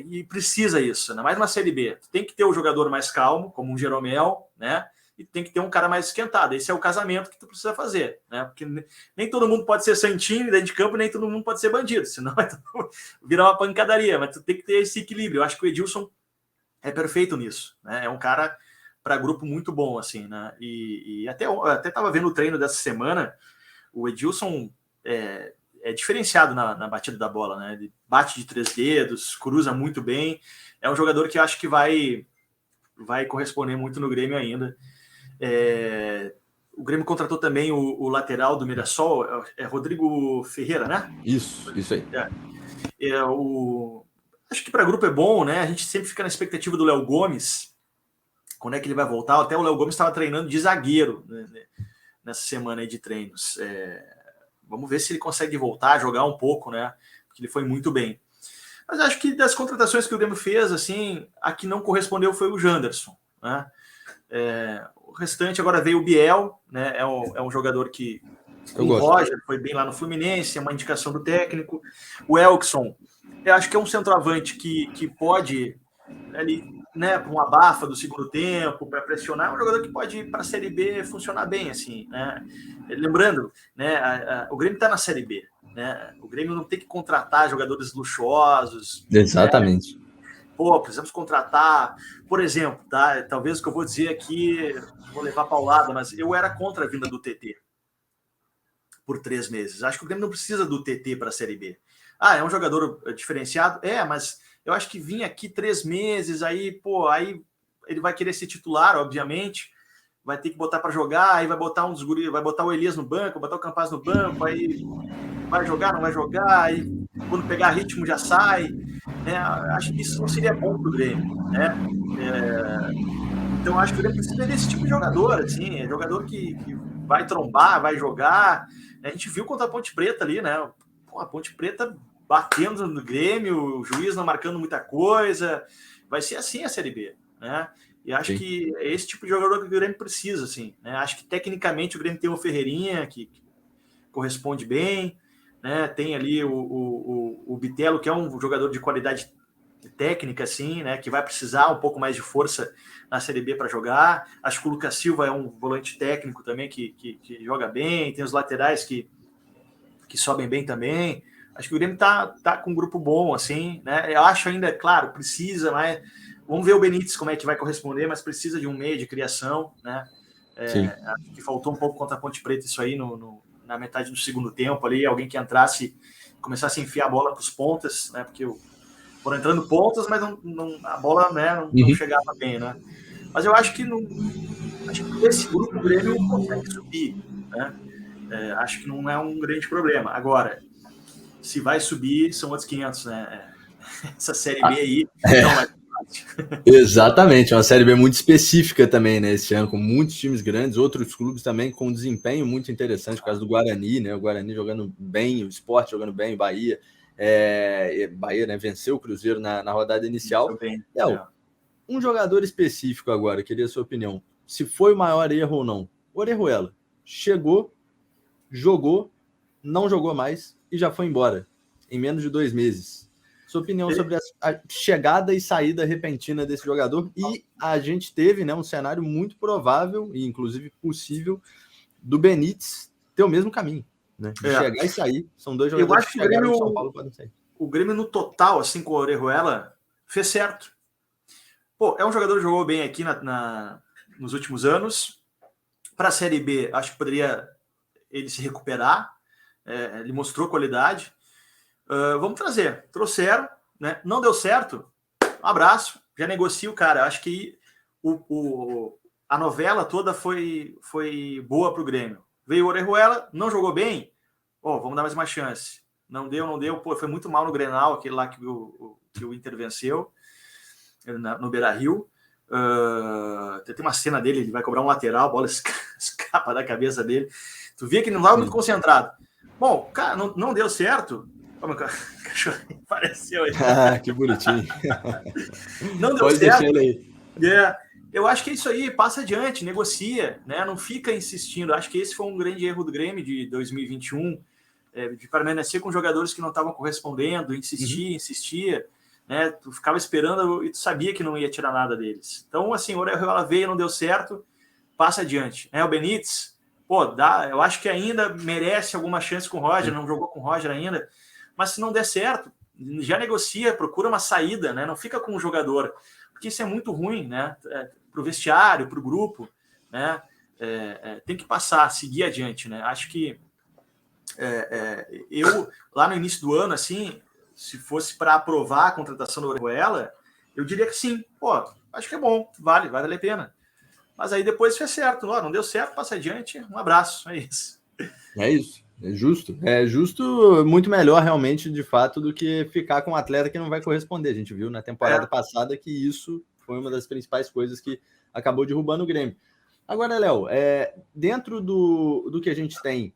E precisa isso, né? Mais na Série B. Tem que ter o jogador mais calmo, como um Jeromel, né? e tem que ter um cara mais esquentado. Esse é o casamento que tu precisa fazer, né? Porque nem todo mundo pode ser santinho dentro de campo, nem todo mundo pode ser bandido, senão vai virar uma pancadaria, mas tu tem que ter esse equilíbrio. Eu acho que o Edilson é perfeito nisso, né? É um cara para grupo muito bom, assim, né? E até estava vendo o treino dessa semana, o Edilson é diferenciado na batida da bola, né? Ele bate de 3 dedos, cruza muito bem. É um jogador que eu acho que vai corresponder muito no Grêmio ainda. O Grêmio contratou também o lateral do Mirassol, Rodrigo Ferreira, né? Isso aí. Acho que para grupo é bom, né? A gente sempre fica na expectativa do Léo Gomes, quando é que ele vai voltar. Até o Léo Gomes estava treinando de zagueiro, né, nessa semana aí de treinos. Vamos ver se ele consegue voltar a jogar um pouco, né? Porque ele foi muito bem. Mas acho que das contratações que o Grêmio fez, assim, a que não correspondeu foi o Janderson, né? O restante agora veio o Biel, né? É um jogador que o Roger foi bem lá no Fluminense, é uma indicação do técnico. O Elkson, eu acho que é um centroavante que pode ali, né, para uma abafa do segundo tempo, para pressionar, é um jogador que pode para a Série B funcionar bem, assim, né? Lembrando, né, o Grêmio está na Série B, né? O Grêmio não tem que contratar jogadores luxuosos. Exatamente. Né? Pô, precisamos contratar, por exemplo, tá? Talvez o que eu vou dizer aqui, vou levar paulada, mas eu era contra a vinda do TT por 3 meses. Acho que o Grêmio não precisa do TT para a Série B. É um jogador diferenciado? Mas eu acho que vinha aqui 3 meses, aí ele vai querer ser titular, obviamente, vai ter que botar para jogar, aí vai botar uns guri, vai botar o Elias no banco, botar o Campaz no banco, aí vai jogar, não vai jogar, aí quando pegar ritmo já sai, né? Acho que isso não seria bom para o Grêmio, né? Então acho que o Grêmio precisa desse tipo de jogador, assim, jogador que vai trombar, vai jogar. A gente viu contra a Ponte Preta ali, né? A Ponte Preta batendo no Grêmio, o juiz não marcando muita coisa. Vai ser assim a Série B, né? E acho que é esse tipo de jogador que o Grêmio precisa, assim, né? Acho que tecnicamente o Grêmio tem o Ferreirinha, que corresponde bem, né? Tem ali o Bitelo, que é um jogador de qualidade técnica, assim, né? Que vai precisar um pouco mais de força na Série B para jogar. Acho que o Lucas Silva é um volante técnico também que joga bem. Tem os laterais que sobem bem também. Acho que o Grêmio tá com um grupo bom, assim, né? Eu acho ainda, claro, precisa, mas vamos ver o Benítez como é que vai corresponder, mas precisa de um meio de criação, né? Acho que faltou um pouco contra a Ponte Preta isso aí na metade do segundo tempo ali, alguém que entrasse, começasse a enfiar a bola para os pontas, né? Porque foram entrando pontas, mas a bola, né, não chegava bem, né? Mas eu acho que esse grupo o Grêmio consegue subir, né? Acho que não é um grande problema. Agora, se vai subir, são outros 500, né? Essa Série B aí não é fácil. Exatamente, é uma Série B muito específica também, né? Esse ano, com muitos times grandes, outros clubes também com um desempenho muito interessante, por causa do Guarani, né? O Guarani jogando bem, o Sport jogando bem, Bahia. Bahia, né, venceu o Cruzeiro na rodada inicial. Um jogador específico agora, queria a sua opinião. Se foi o maior erro ou não? Orejuela chegou, jogou, não jogou mais e já foi embora em menos de 2 meses. Sua opinião sobre a chegada e saída repentina desse jogador? E a gente teve, né, um cenário muito provável e inclusive possível do Benítez ter o mesmo caminho, né? De chegar e sair. São 2 jogadores que chegaram em São Paulo podem sair. O Grêmio no total, assim, com o Orejuela, fez certo. Pô, é um jogador que jogou bem aqui nos últimos anos. Para a Série B, acho que poderia ele se recuperar. Ele mostrou qualidade. Vamos trazer. Trouxeram, né? Não deu certo. Um abraço. Já negocia o cara. Acho que a novela toda foi boa para o Grêmio. Veio o Orejuela, não jogou bem. Vamos dar mais uma chance. Não deu. Pô, foi muito mal no Grenal, aquele lá que o Inter venceu no Beira-Rio. Tem uma cena dele, ele vai cobrar um lateral, a bola escapa da cabeça dele. Tu vê que ele não estava muito concentrado. Bom, cara, não deu certo. O cachorro apareceu aí. Que bonitinho. Não deu Pode certo. Deixar ele aí. Eu acho que é isso aí, passa adiante, negocia, né? Não fica insistindo. Acho que esse foi um grande erro do Grêmio de 2021, de permanecer com jogadores que não estavam correspondendo, insistia, né? Tu ficava esperando e tu sabia que não ia tirar nada deles. Então, assim, o Orejuela veio, não deu certo, passa adiante. O Benítez, pô, eu acho que ainda merece alguma chance com o Roger, não jogou com o Roger ainda, mas se não der certo, já negocia, procura uma saída, né? Não fica com o jogador, porque isso é muito ruim, né? Para o vestiário, para o grupo, né? Tem que passar, seguir adiante, né? Acho que eu, lá no início do ano, assim, se fosse para aprovar a contratação do Orejuela, eu diria que sim. Pô, acho que é bom, vale a pena. Mas aí depois fez certo. Não deu certo, passa adiante. Um abraço, é isso. É isso, é justo. É justo, muito melhor realmente, de fato, do que ficar com um atleta que não vai corresponder. A gente viu na temporada passada que isso foi uma das principais coisas que acabou derrubando o Grêmio. Agora, Léo, dentro do que a gente tem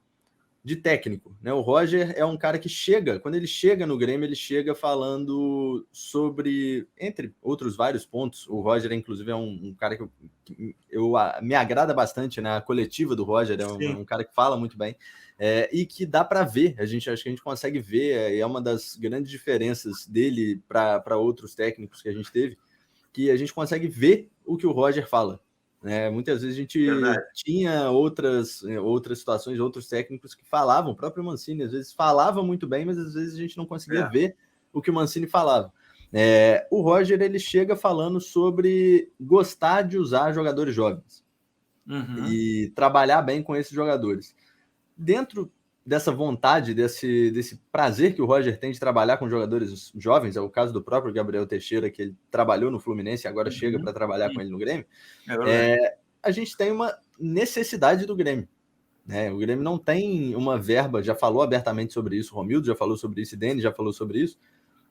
de técnico, né? O Roger é um cara que chega, quando ele chega no Grêmio, ele chega falando sobre, entre outros vários pontos. O Roger, inclusive, é um cara que me agrada bastante, né? A coletiva do Roger é um cara que fala muito bem, e que dá para ver. Acho que a gente consegue ver, é uma das grandes diferenças dele para outros técnicos que a gente teve, que a gente consegue ver o que o Roger fala. Muitas vezes a gente tinha outras situações, outros técnicos que falavam, o próprio Mancini às vezes falava muito bem, mas às vezes a gente não conseguia ver o que o Mancini falava. O Roger, ele chega falando sobre gostar de usar jogadores jovens e trabalhar bem com esses jogadores. Dentro dessa vontade, desse prazer que o Roger tem de trabalhar com jogadores jovens, é o caso do próprio Gabriel Teixeira, que ele trabalhou no Fluminense e agora chega para trabalhar com ele no Grêmio, a gente tem uma necessidade do Grêmio. O Grêmio não tem uma verba, já falou abertamente sobre isso, o Romildo já falou sobre isso, o Denis já falou sobre isso,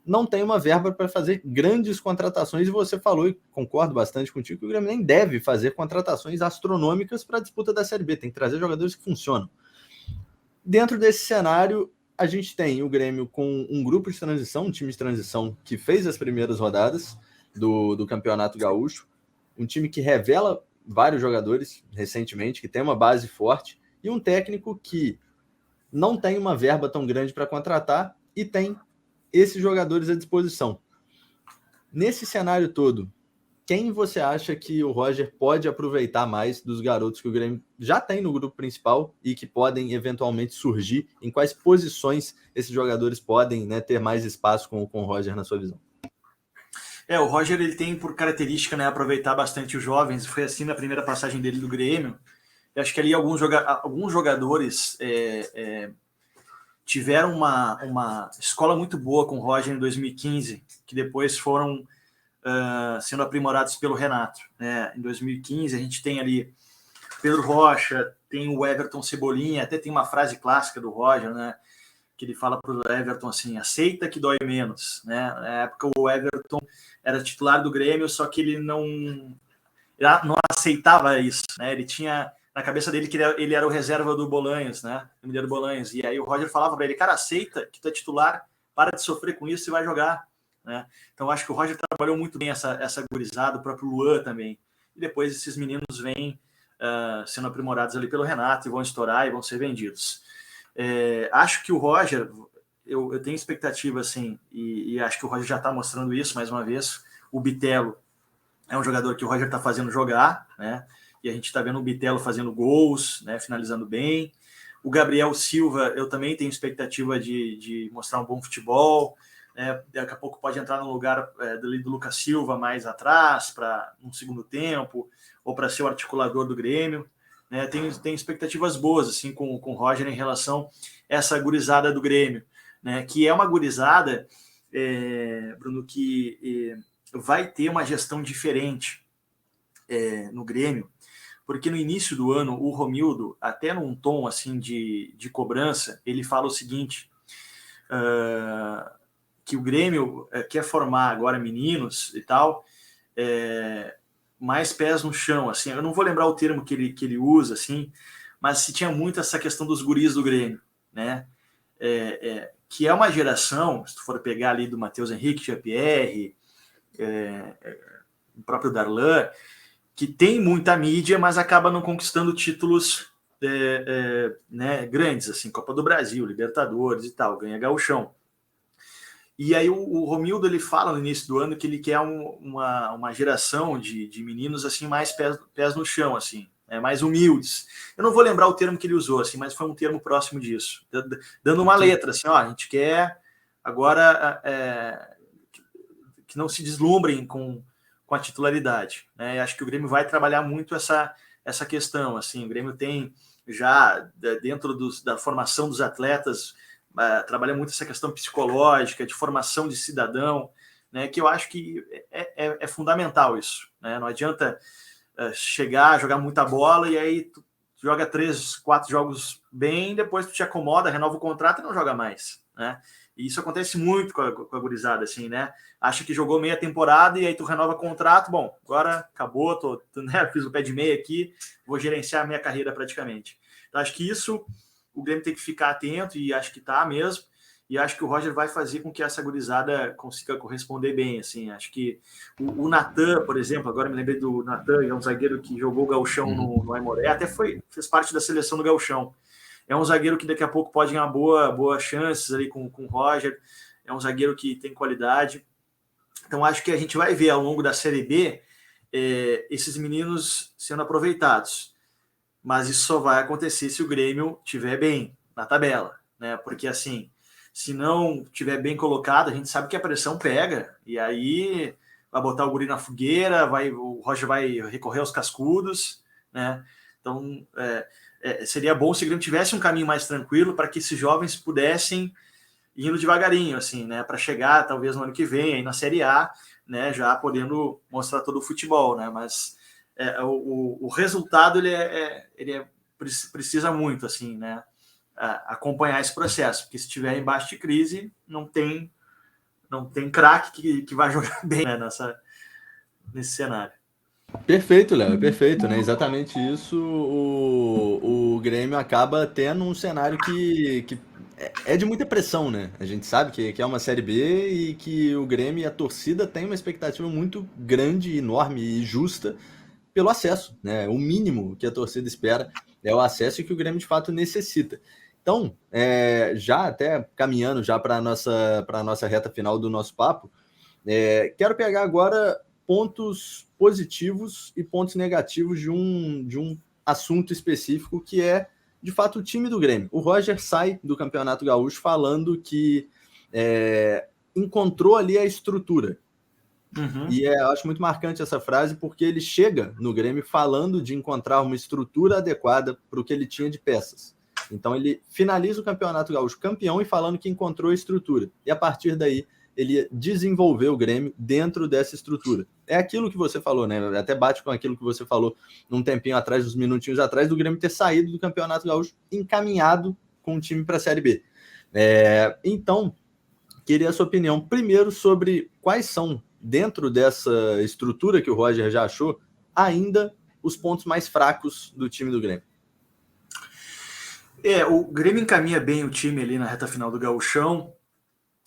não tem uma verba para fazer grandes contratações, e você falou, e concordo bastante contigo, que o Grêmio nem deve fazer contratações astronômicas para a disputa da Série B, tem que trazer jogadores que funcionam. Dentro desse cenário, a gente tem o Grêmio com um grupo de transição, um time de transição que fez as primeiras rodadas do Campeonato Gaúcho, um time que revela vários jogadores recentemente, que tem uma base forte, e um técnico que não tem uma verba tão grande para contratar e tem esses jogadores à disposição. Nesse cenário todo, quem você acha que o Roger pode aproveitar mais dos garotos que o Grêmio já tem no grupo principal e que podem eventualmente surgir? Em quais posições esses jogadores podem, ter mais espaço com o Roger, na sua visão? O Roger, ele tem por característica, aproveitar bastante os jovens. Foi assim na primeira passagem dele do Grêmio. Eu acho que ali alguns jogadores tiveram uma escola muito boa com o Roger em 2015, que depois foram sendo aprimorados pelo Renato. Em 2015, a gente tem ali Pedro Rocha, tem o Everton Cebolinha, até tem uma frase clássica do Roger, que ele fala para o Everton assim: aceita que dói menos. Na época, o Everton era titular do Grêmio, só que ele não aceitava isso. Ele tinha na cabeça dele que ele era o reserva do Bolanhos, do Mineiro Bolanhos. E aí o Roger falava para ele: cara, aceita que tu é titular, para de sofrer com isso e vai jogar. Então acho que o Roger trabalhou muito bem essa gurizada, o próprio Luan também. E depois esses meninos vêm sendo aprimorados ali pelo Renato e vão estourar e vão ser vendidos. Acho que o Roger, eu tenho expectativa assim, e acho que o Roger já está mostrando isso mais uma vez. O Bitelo é um jogador que o Roger está fazendo jogar, e a gente está vendo o Bitelo fazendo gols, finalizando bem. O Gabriel Silva, eu também tenho expectativa de mostrar um bom futebol. Daqui a pouco pode entrar no lugar do Lucas Silva mais atrás, para um segundo tempo, ou para ser o articulador do Grêmio. Tem expectativas boas assim, com o Roger em relação a essa gurizada do Grêmio, que é uma gurizada, Bruno, que vai ter uma gestão diferente no Grêmio, porque no início do ano o Romildo, até num tom assim de cobrança, ele fala o seguinte: que o Grêmio quer formar agora meninos e tal, mais pés no chão, assim. Eu não vou lembrar o termo que ele usa, assim, mas se tinha muito essa questão dos guris do Grêmio, que é uma geração, se tu for pegar ali do Matheus Henrique, Jean-Pierre, o próprio Darlan, que tem muita mídia, mas acaba não conquistando títulos grandes, assim, Copa do Brasil, Libertadores e tal, ganha gauchão. E aí o Romildo, ele fala no início do ano que ele quer uma geração de meninos assim, mais pés no chão, assim, né, mais humildes. Eu não vou lembrar o termo que ele usou, assim, mas foi um termo próximo disso, dando uma letra, assim, ó, a gente quer agora que não se deslumbrem com a titularidade, né? E acho que o Grêmio vai trabalhar muito essa questão, assim, o Grêmio tem já dentro da formação dos atletas, trabalha muito essa questão psicológica, de formação de cidadão, né, que eu acho que é fundamental isso, né? Não adianta chegar, jogar muita bola e aí tu joga 3, 4 jogos bem, depois tu te acomoda, renova o contrato e não joga mais, né? E isso acontece muito com a gurizada, assim, né? Acha que jogou meia temporada e aí tu renova o contrato, bom, agora acabou, né, fiz o pé de meia aqui, vou gerenciar a minha carreira praticamente. Então acho que isso o Grêmio tem que ficar atento e acho que tá mesmo. E acho que o Roger vai fazer com que essa gurizada consiga corresponder bem, assim. Acho que o Natan, por exemplo, agora me lembrei do Natan, é um zagueiro que jogou o gauchão no Aimoré, até fez parte da seleção do gauchão. É um zagueiro que daqui a pouco pode ganhar boas chances ali com o Roger. É um zagueiro que tem qualidade. Então acho que a gente vai ver ao longo da Série B esses meninos sendo aproveitados. Mas isso só vai acontecer se o Grêmio estiver bem na tabela, né? Porque assim, se não estiver bem colocado, a gente sabe que a pressão pega, e aí vai botar o guri na fogueira, o Roger vai recorrer aos cascudos, né? Então, seria bom se o Grêmio tivesse um caminho mais tranquilo para que esses jovens pudessem ir indo devagarinho, assim, né? Para chegar, talvez, no ano que vem, aí na Série A, né? Já podendo mostrar todo o futebol, né? Mas o resultado, ele precisa muito, assim, né? Acompanhar esse processo, porque se estiver embaixo de crise, não tem craque que vai jogar bem, né, nesse cenário. Perfeito, Léo, perfeito, né? Exatamente isso. O Grêmio acaba tendo um cenário que é de muita pressão, né? A gente sabe que é uma Série B e que o Grêmio e a torcida tem uma expectativa muito grande, enorme e justa pelo acesso, né? O mínimo que a torcida espera é o acesso e que o Grêmio de fato necessita. Então, já até caminhando já para a nossa reta final do nosso papo, quero pegar agora pontos positivos e pontos negativos de um assunto específico que é, de fato, o time do Grêmio. O Roger sai do Campeonato Gaúcho falando que encontrou ali a estrutura. Uhum. E eu acho muito marcante essa frase porque ele chega no Grêmio falando de encontrar uma estrutura adequada para o que ele tinha de peças. Então ele finaliza o Campeonato Gaúcho campeão e falando que encontrou a estrutura. E a partir daí ele desenvolveu o Grêmio dentro dessa estrutura. É aquilo que você falou, né? Até bate com aquilo que você falou num tempinho atrás, uns minutinhos atrás, do Grêmio ter saído do Campeonato Gaúcho encaminhado com o time para a Série B. Então, queria a sua opinião primeiro sobre quais são, dentro dessa estrutura que o Roger já achou, ainda os pontos mais fracos do time do Grêmio. O Grêmio encaminha bem o time ali na reta final do Gauchão.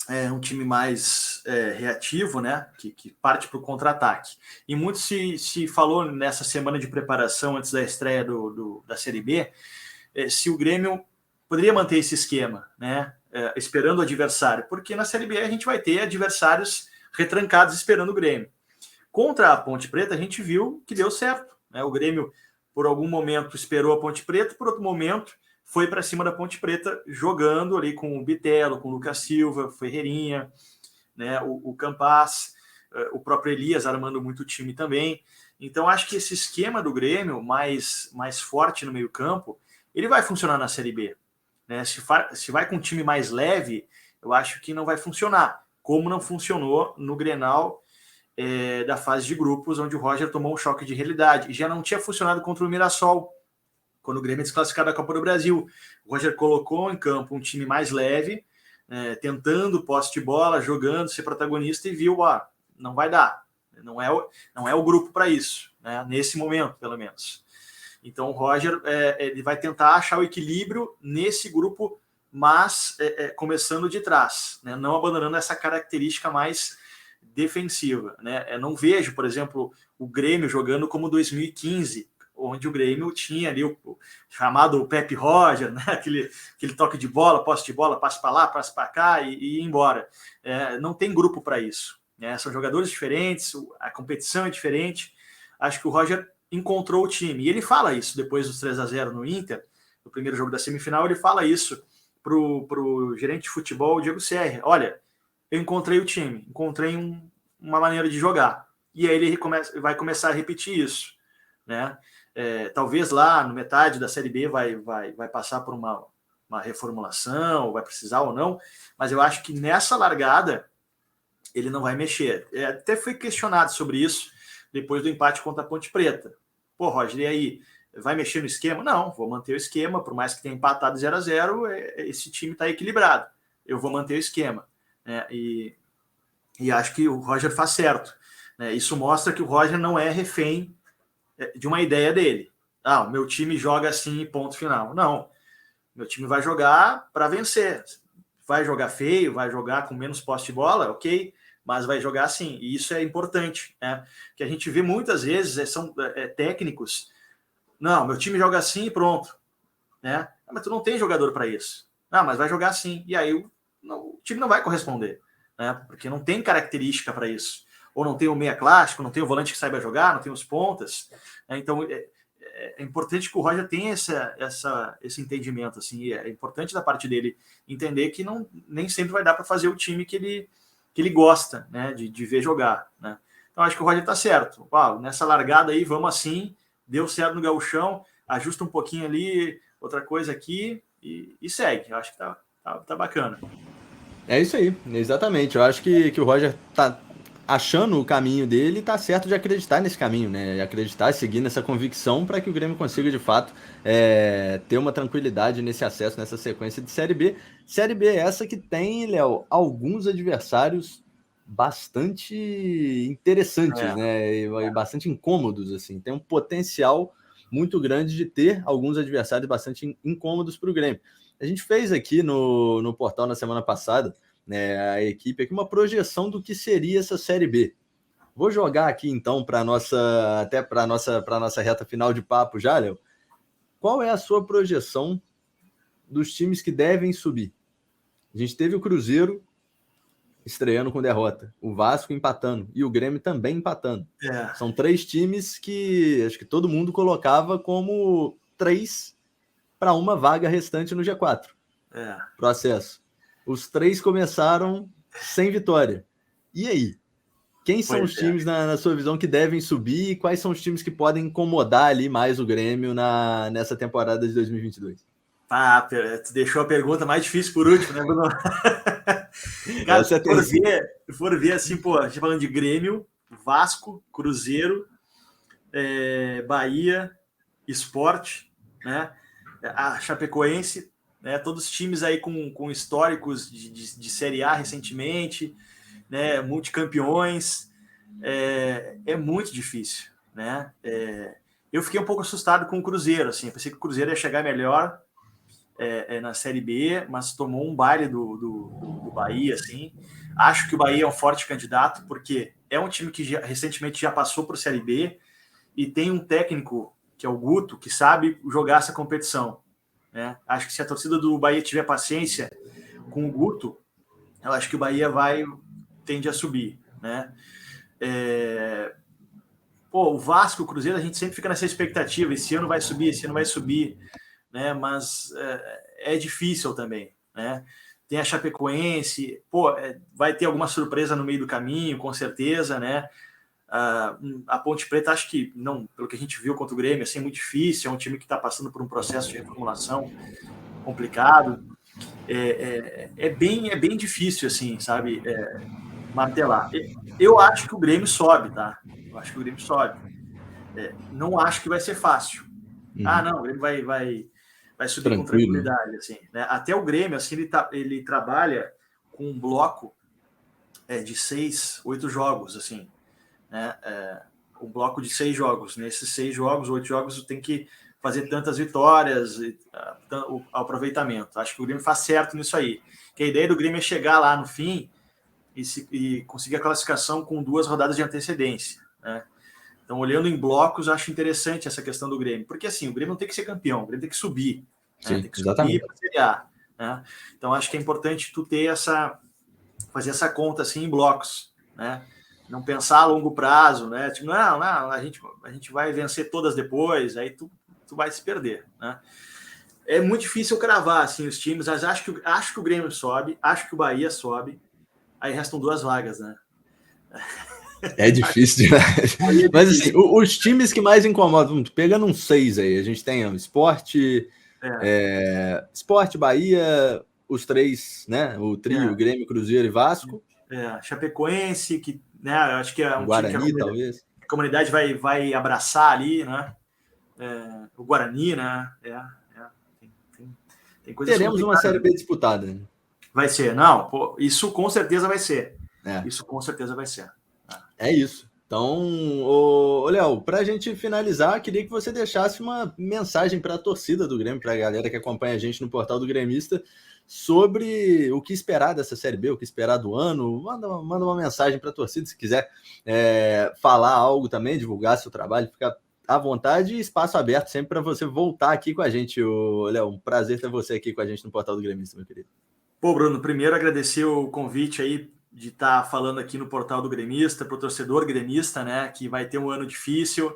É um time mais reativo, né? Que parte para o contra-ataque. E muito se falou nessa semana de preparação antes da estreia da Série B, se o Grêmio poderia manter esse esquema, né? Esperando o adversário, porque na Série B a gente vai ter adversários retrancados esperando o Grêmio. Contra a Ponte Preta, a gente viu que deu certo, né? O Grêmio, por algum momento, esperou a Ponte Preta, por outro momento, foi para cima da Ponte Preta, jogando ali com o Bitelo, com o Lucas Silva, Ferreirinha, né? O Campas, o próprio Elias armando muito o time também. Então, acho que esse esquema do Grêmio, mais forte no meio-campo, ele vai funcionar na Série B. Né? Se vai com um time mais leve, eu acho que não vai funcionar, como não funcionou no Grenal da fase de grupos, onde o Roger tomou um choque de realidade. E já não tinha funcionado contra o Mirassol, quando o Grêmio é desclassificado da Copa do Brasil. O Roger colocou em campo um time mais leve, tentando posse de bola, jogando, ser protagonista, e viu, não vai dar. Não é o grupo para isso, né? Nesse momento, pelo menos. Então o Roger ele vai tentar achar o equilíbrio nesse grupo, mas começando de trás, né? Não abandonando essa característica mais defensiva, né? Eu não vejo, por exemplo, o Grêmio jogando como 2015, onde o Grêmio tinha ali o chamado Pepe Roger, né? aquele toque de bola, posse de bola, passe para lá, passe para cá e ir embora. Não tem grupo para isso, né? São jogadores diferentes, a competição é diferente. Acho que o Roger encontrou o time. E ele fala isso depois dos 3-0 no Inter, no primeiro jogo da semifinal, ele fala isso pro gerente de futebol, Diego Serri. Olha, eu encontrei o time, encontrei uma maneira de jogar. E aí ele vai começar a repetir isso, né? Talvez lá no metade da Série B vai passar por uma reformulação, vai precisar ou não, mas eu acho que nessa largada ele não vai mexer. Até foi questionado sobre isso depois do empate contra a Ponte Preta. Pô, Roger, e aí? Vai mexer no esquema? Não, vou manter o esquema, por mais que tenha empatado 0-0, esse time está equilibrado. Eu vou manter o esquema. Né? E acho que o Roger faz certo. Né? Isso mostra que o Roger não é refém de uma ideia dele. O meu time joga assim, ponto final. Não, meu time vai jogar para vencer. Vai jogar feio, vai jogar com menos posse de bola, ok, mas vai jogar assim. E isso é importante. Né? Que a gente vê muitas vezes, são técnicos. Não, meu time joga assim e pronto. Né? Mas tu não tem jogador para isso. Mas vai jogar assim. E aí o time não vai corresponder. Né? Porque não tem característica para isso. Ou não tem o meia clássico, não tem o volante que saiba jogar, não tem os pontas. Né? Então é importante que o Roger tenha esse entendimento. Assim, é importante da parte dele entender que nem sempre vai dar para fazer o time que ele gosta, né? de ver jogar. Né? Então acho que o Roger está certo. Nessa largada aí, vamos assim. Deu certo no gauchão, ajusta um pouquinho ali, outra coisa aqui e segue. Eu acho que tá bacana. É isso aí, exatamente. Eu acho que o Roger tá achando o caminho dele e tá certo de acreditar nesse caminho, né? De acreditar, seguir nessa convicção para que o Grêmio consiga, de fato, ter uma tranquilidade nesse acesso, nessa sequência de Série B. Série B é essa que tem, Léo, alguns adversários bastante interessantes, né? E bastante incômodos, assim. Tem um potencial muito grande de ter alguns adversários bastante incômodos para o Grêmio. A gente fez aqui no portal na semana passada, né, a equipe aqui, uma projeção do que seria essa Série B. Vou jogar aqui então para nossa reta final de papo já, Léo. Qual é a sua projeção dos times que devem subir? A gente teve o Cruzeiro estreando com derrota, o Vasco empatando e o Grêmio também empatando. São 3 times que acho que todo mundo colocava como 3 para uma vaga restante no G4. Pro acesso. Os 3 começaram sem vitória. E aí? Quem são os times, na sua visão, que devem subir e quais são os times que podem incomodar ali mais o Grêmio nessa temporada de 2022? Tu deixou a pergunta mais difícil por último, né, Bruno? Cara, se for ver assim, pô, a gente falando de Grêmio, Vasco, Cruzeiro, Bahia, Sport, né? A Chapecoense, né? Todos os times aí com históricos de Série A recentemente, né? Multicampeões. É muito difícil, né? Eu fiquei um pouco assustado com o Cruzeiro, assim. Pensei que o Cruzeiro ia chegar melhor na Série B, mas tomou um baile do Bahia, assim. Acho que o Bahia é um forte candidato, porque é um time que recentemente já passou por Série B e tem um técnico, que é o Guto, que sabe jogar essa competição. Né? Acho que se a torcida do Bahia tiver paciência com o Guto, eu acho que o Bahia tende a subir. Né? O Vasco, o Cruzeiro, a gente sempre fica nessa expectativa, esse ano vai subir, né? Mas é difícil também, né? Tem a Chapecoense, vai ter alguma surpresa no meio do caminho, com certeza, né? A Ponte Preta, acho que não, pelo que a gente viu contra o Grêmio, assim, é muito difícil, é um time que está passando por um processo de reformulação complicado, é bem difícil, assim, sabe, martelar. Eu acho que o Grêmio sobe, tá? Eu acho que o Grêmio sobe. Não acho que vai ser fácil. Não, o Grêmio vai subir com tranquilidade, assim, né? Até o Grêmio, assim, ele trabalha com um bloco de 6, 8 jogos, assim, né? Um bloco de 6 jogos. Nesses 6 jogos, 8 jogos, tem que fazer tantas vitórias, o aproveitamento. Acho que o Grêmio faz certo nisso aí. Que a ideia do Grêmio é chegar lá no fim e conseguir a classificação com 2 rodadas de antecedência, né? Então, olhando em blocos, acho interessante essa questão do Grêmio. Porque, assim, o Grêmio não tem que ser campeão, o Grêmio tem que subir. Sim, né? Tem que subir para a Série A. Né? Então, acho que é importante tu fazer essa conta, assim, em blocos. Né? Não pensar a longo prazo, né? Tipo, não, a gente vai vencer todas depois, aí tu vai se perder, né? É muito difícil cravar assim, os times, mas acho que o Grêmio sobe, acho que o Bahia sobe, aí restam 2 vagas, né? É difícil demais. Mas assim, os times que mais incomodam, pegando um 6 aí, a gente tem o Sport, Sport, Bahia, os 3, né? O trio, Grêmio, Cruzeiro e Vasco. Chapecoense, que, né, acho que é um Guarani, time que talvez. A comunidade vai abraçar ali, né? O Guarani, né? Tem coisas Teremos uma Série B disputada. Né? Vai ser, não, pô, isso com certeza vai ser. Isso com certeza vai ser. É isso. Então, Léo, para a gente finalizar, queria que você deixasse uma mensagem para a torcida do Grêmio, para a galera que acompanha a gente no portal do Gremista, sobre o que esperar dessa Série B, o que esperar do ano. Manda uma mensagem para a torcida, se quiser falar algo também, divulgar seu trabalho, fica à vontade e espaço aberto sempre para você voltar aqui com a gente, Léo. Um prazer ter você aqui com a gente no portal do Gremista, meu querido. Pô, Bruno, primeiro agradecer o convite aí de estar falando aqui no portal do Gremista, para o torcedor gremista, né, que vai ter um ano difícil.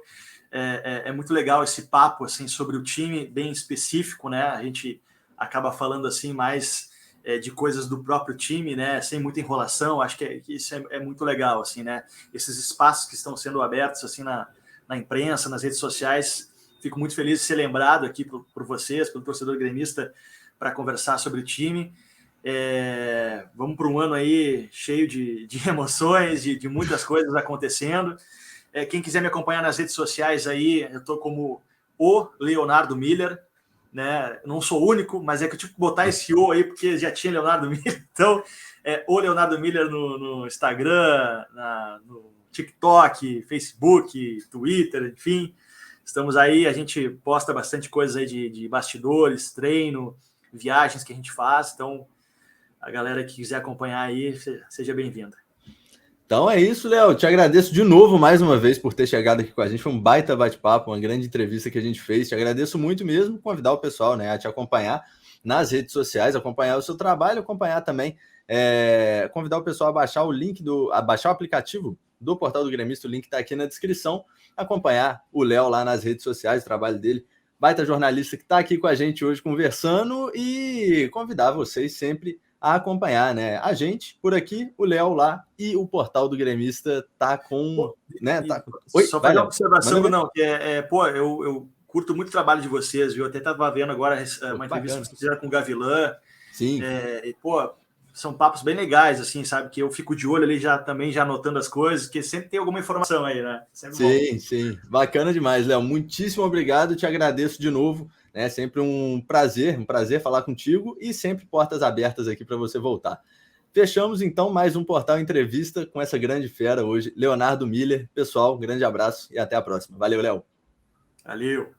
É muito legal esse papo assim, sobre o time bem específico, né? A gente acaba falando assim mais de coisas do próprio time, né? Sem muita enrolação. Acho que isso é muito legal, assim, né? Esses espaços que estão sendo abertos assim na imprensa, nas redes sociais. Fico muito feliz de ser lembrado aqui por vocês, pelo torcedor gremista, para conversar sobre o time. Vamos para um ano aí cheio de emoções, de muitas coisas acontecendo. Quem quiser me acompanhar nas redes sociais aí, eu estou como o Leonardo Miller, né? Não sou único, mas é que eu tive que botar esse O aí, porque já tinha Leonardo Miller. Então, o Leonardo Miller no Instagram, no TikTok, Facebook, Twitter, enfim. Estamos aí, a gente posta bastante coisa aí de bastidores, treino, viagens que a gente faz. Então, a galera que quiser acompanhar aí, seja bem-vinda. Então é isso, Léo. Te agradeço de novo mais uma vez por ter chegado aqui com a gente. Foi um baita bate-papo, uma grande entrevista que a gente fez. Te agradeço muito mesmo. Convidar o pessoal, né, a te acompanhar nas redes sociais, acompanhar o seu trabalho, acompanhar também, convidar o pessoal a baixar baixar o aplicativo do Portal do Gremista. O link está aqui na descrição. Acompanhar o Léo lá nas redes sociais, o trabalho dele. Baita jornalista que está aqui com a gente hoje conversando, e convidar vocês sempre a acompanhar, né? A gente por aqui, o Léo lá, e o portal do Gremista tá com, né? Oi, só fazer uma observação, não, que eu curto muito o trabalho de vocês, viu? Eu até estava vendo agora uma entrevista que vocês fizeram com o Gavilã. Sim. São papos bem legais, assim, sabe? Que eu fico de olho ali também já anotando as coisas, porque sempre tem alguma informação aí, né? Sempre sim. Bacana demais, Léo. Muitíssimo obrigado, te agradeço de novo. É sempre um prazer falar contigo, e sempre portas abertas aqui para você voltar. Fechamos então mais um Portal Entrevista com essa grande fera hoje, Leonardo Miller. Pessoal, grande abraço e até a próxima. Valeu, Léo. Valeu.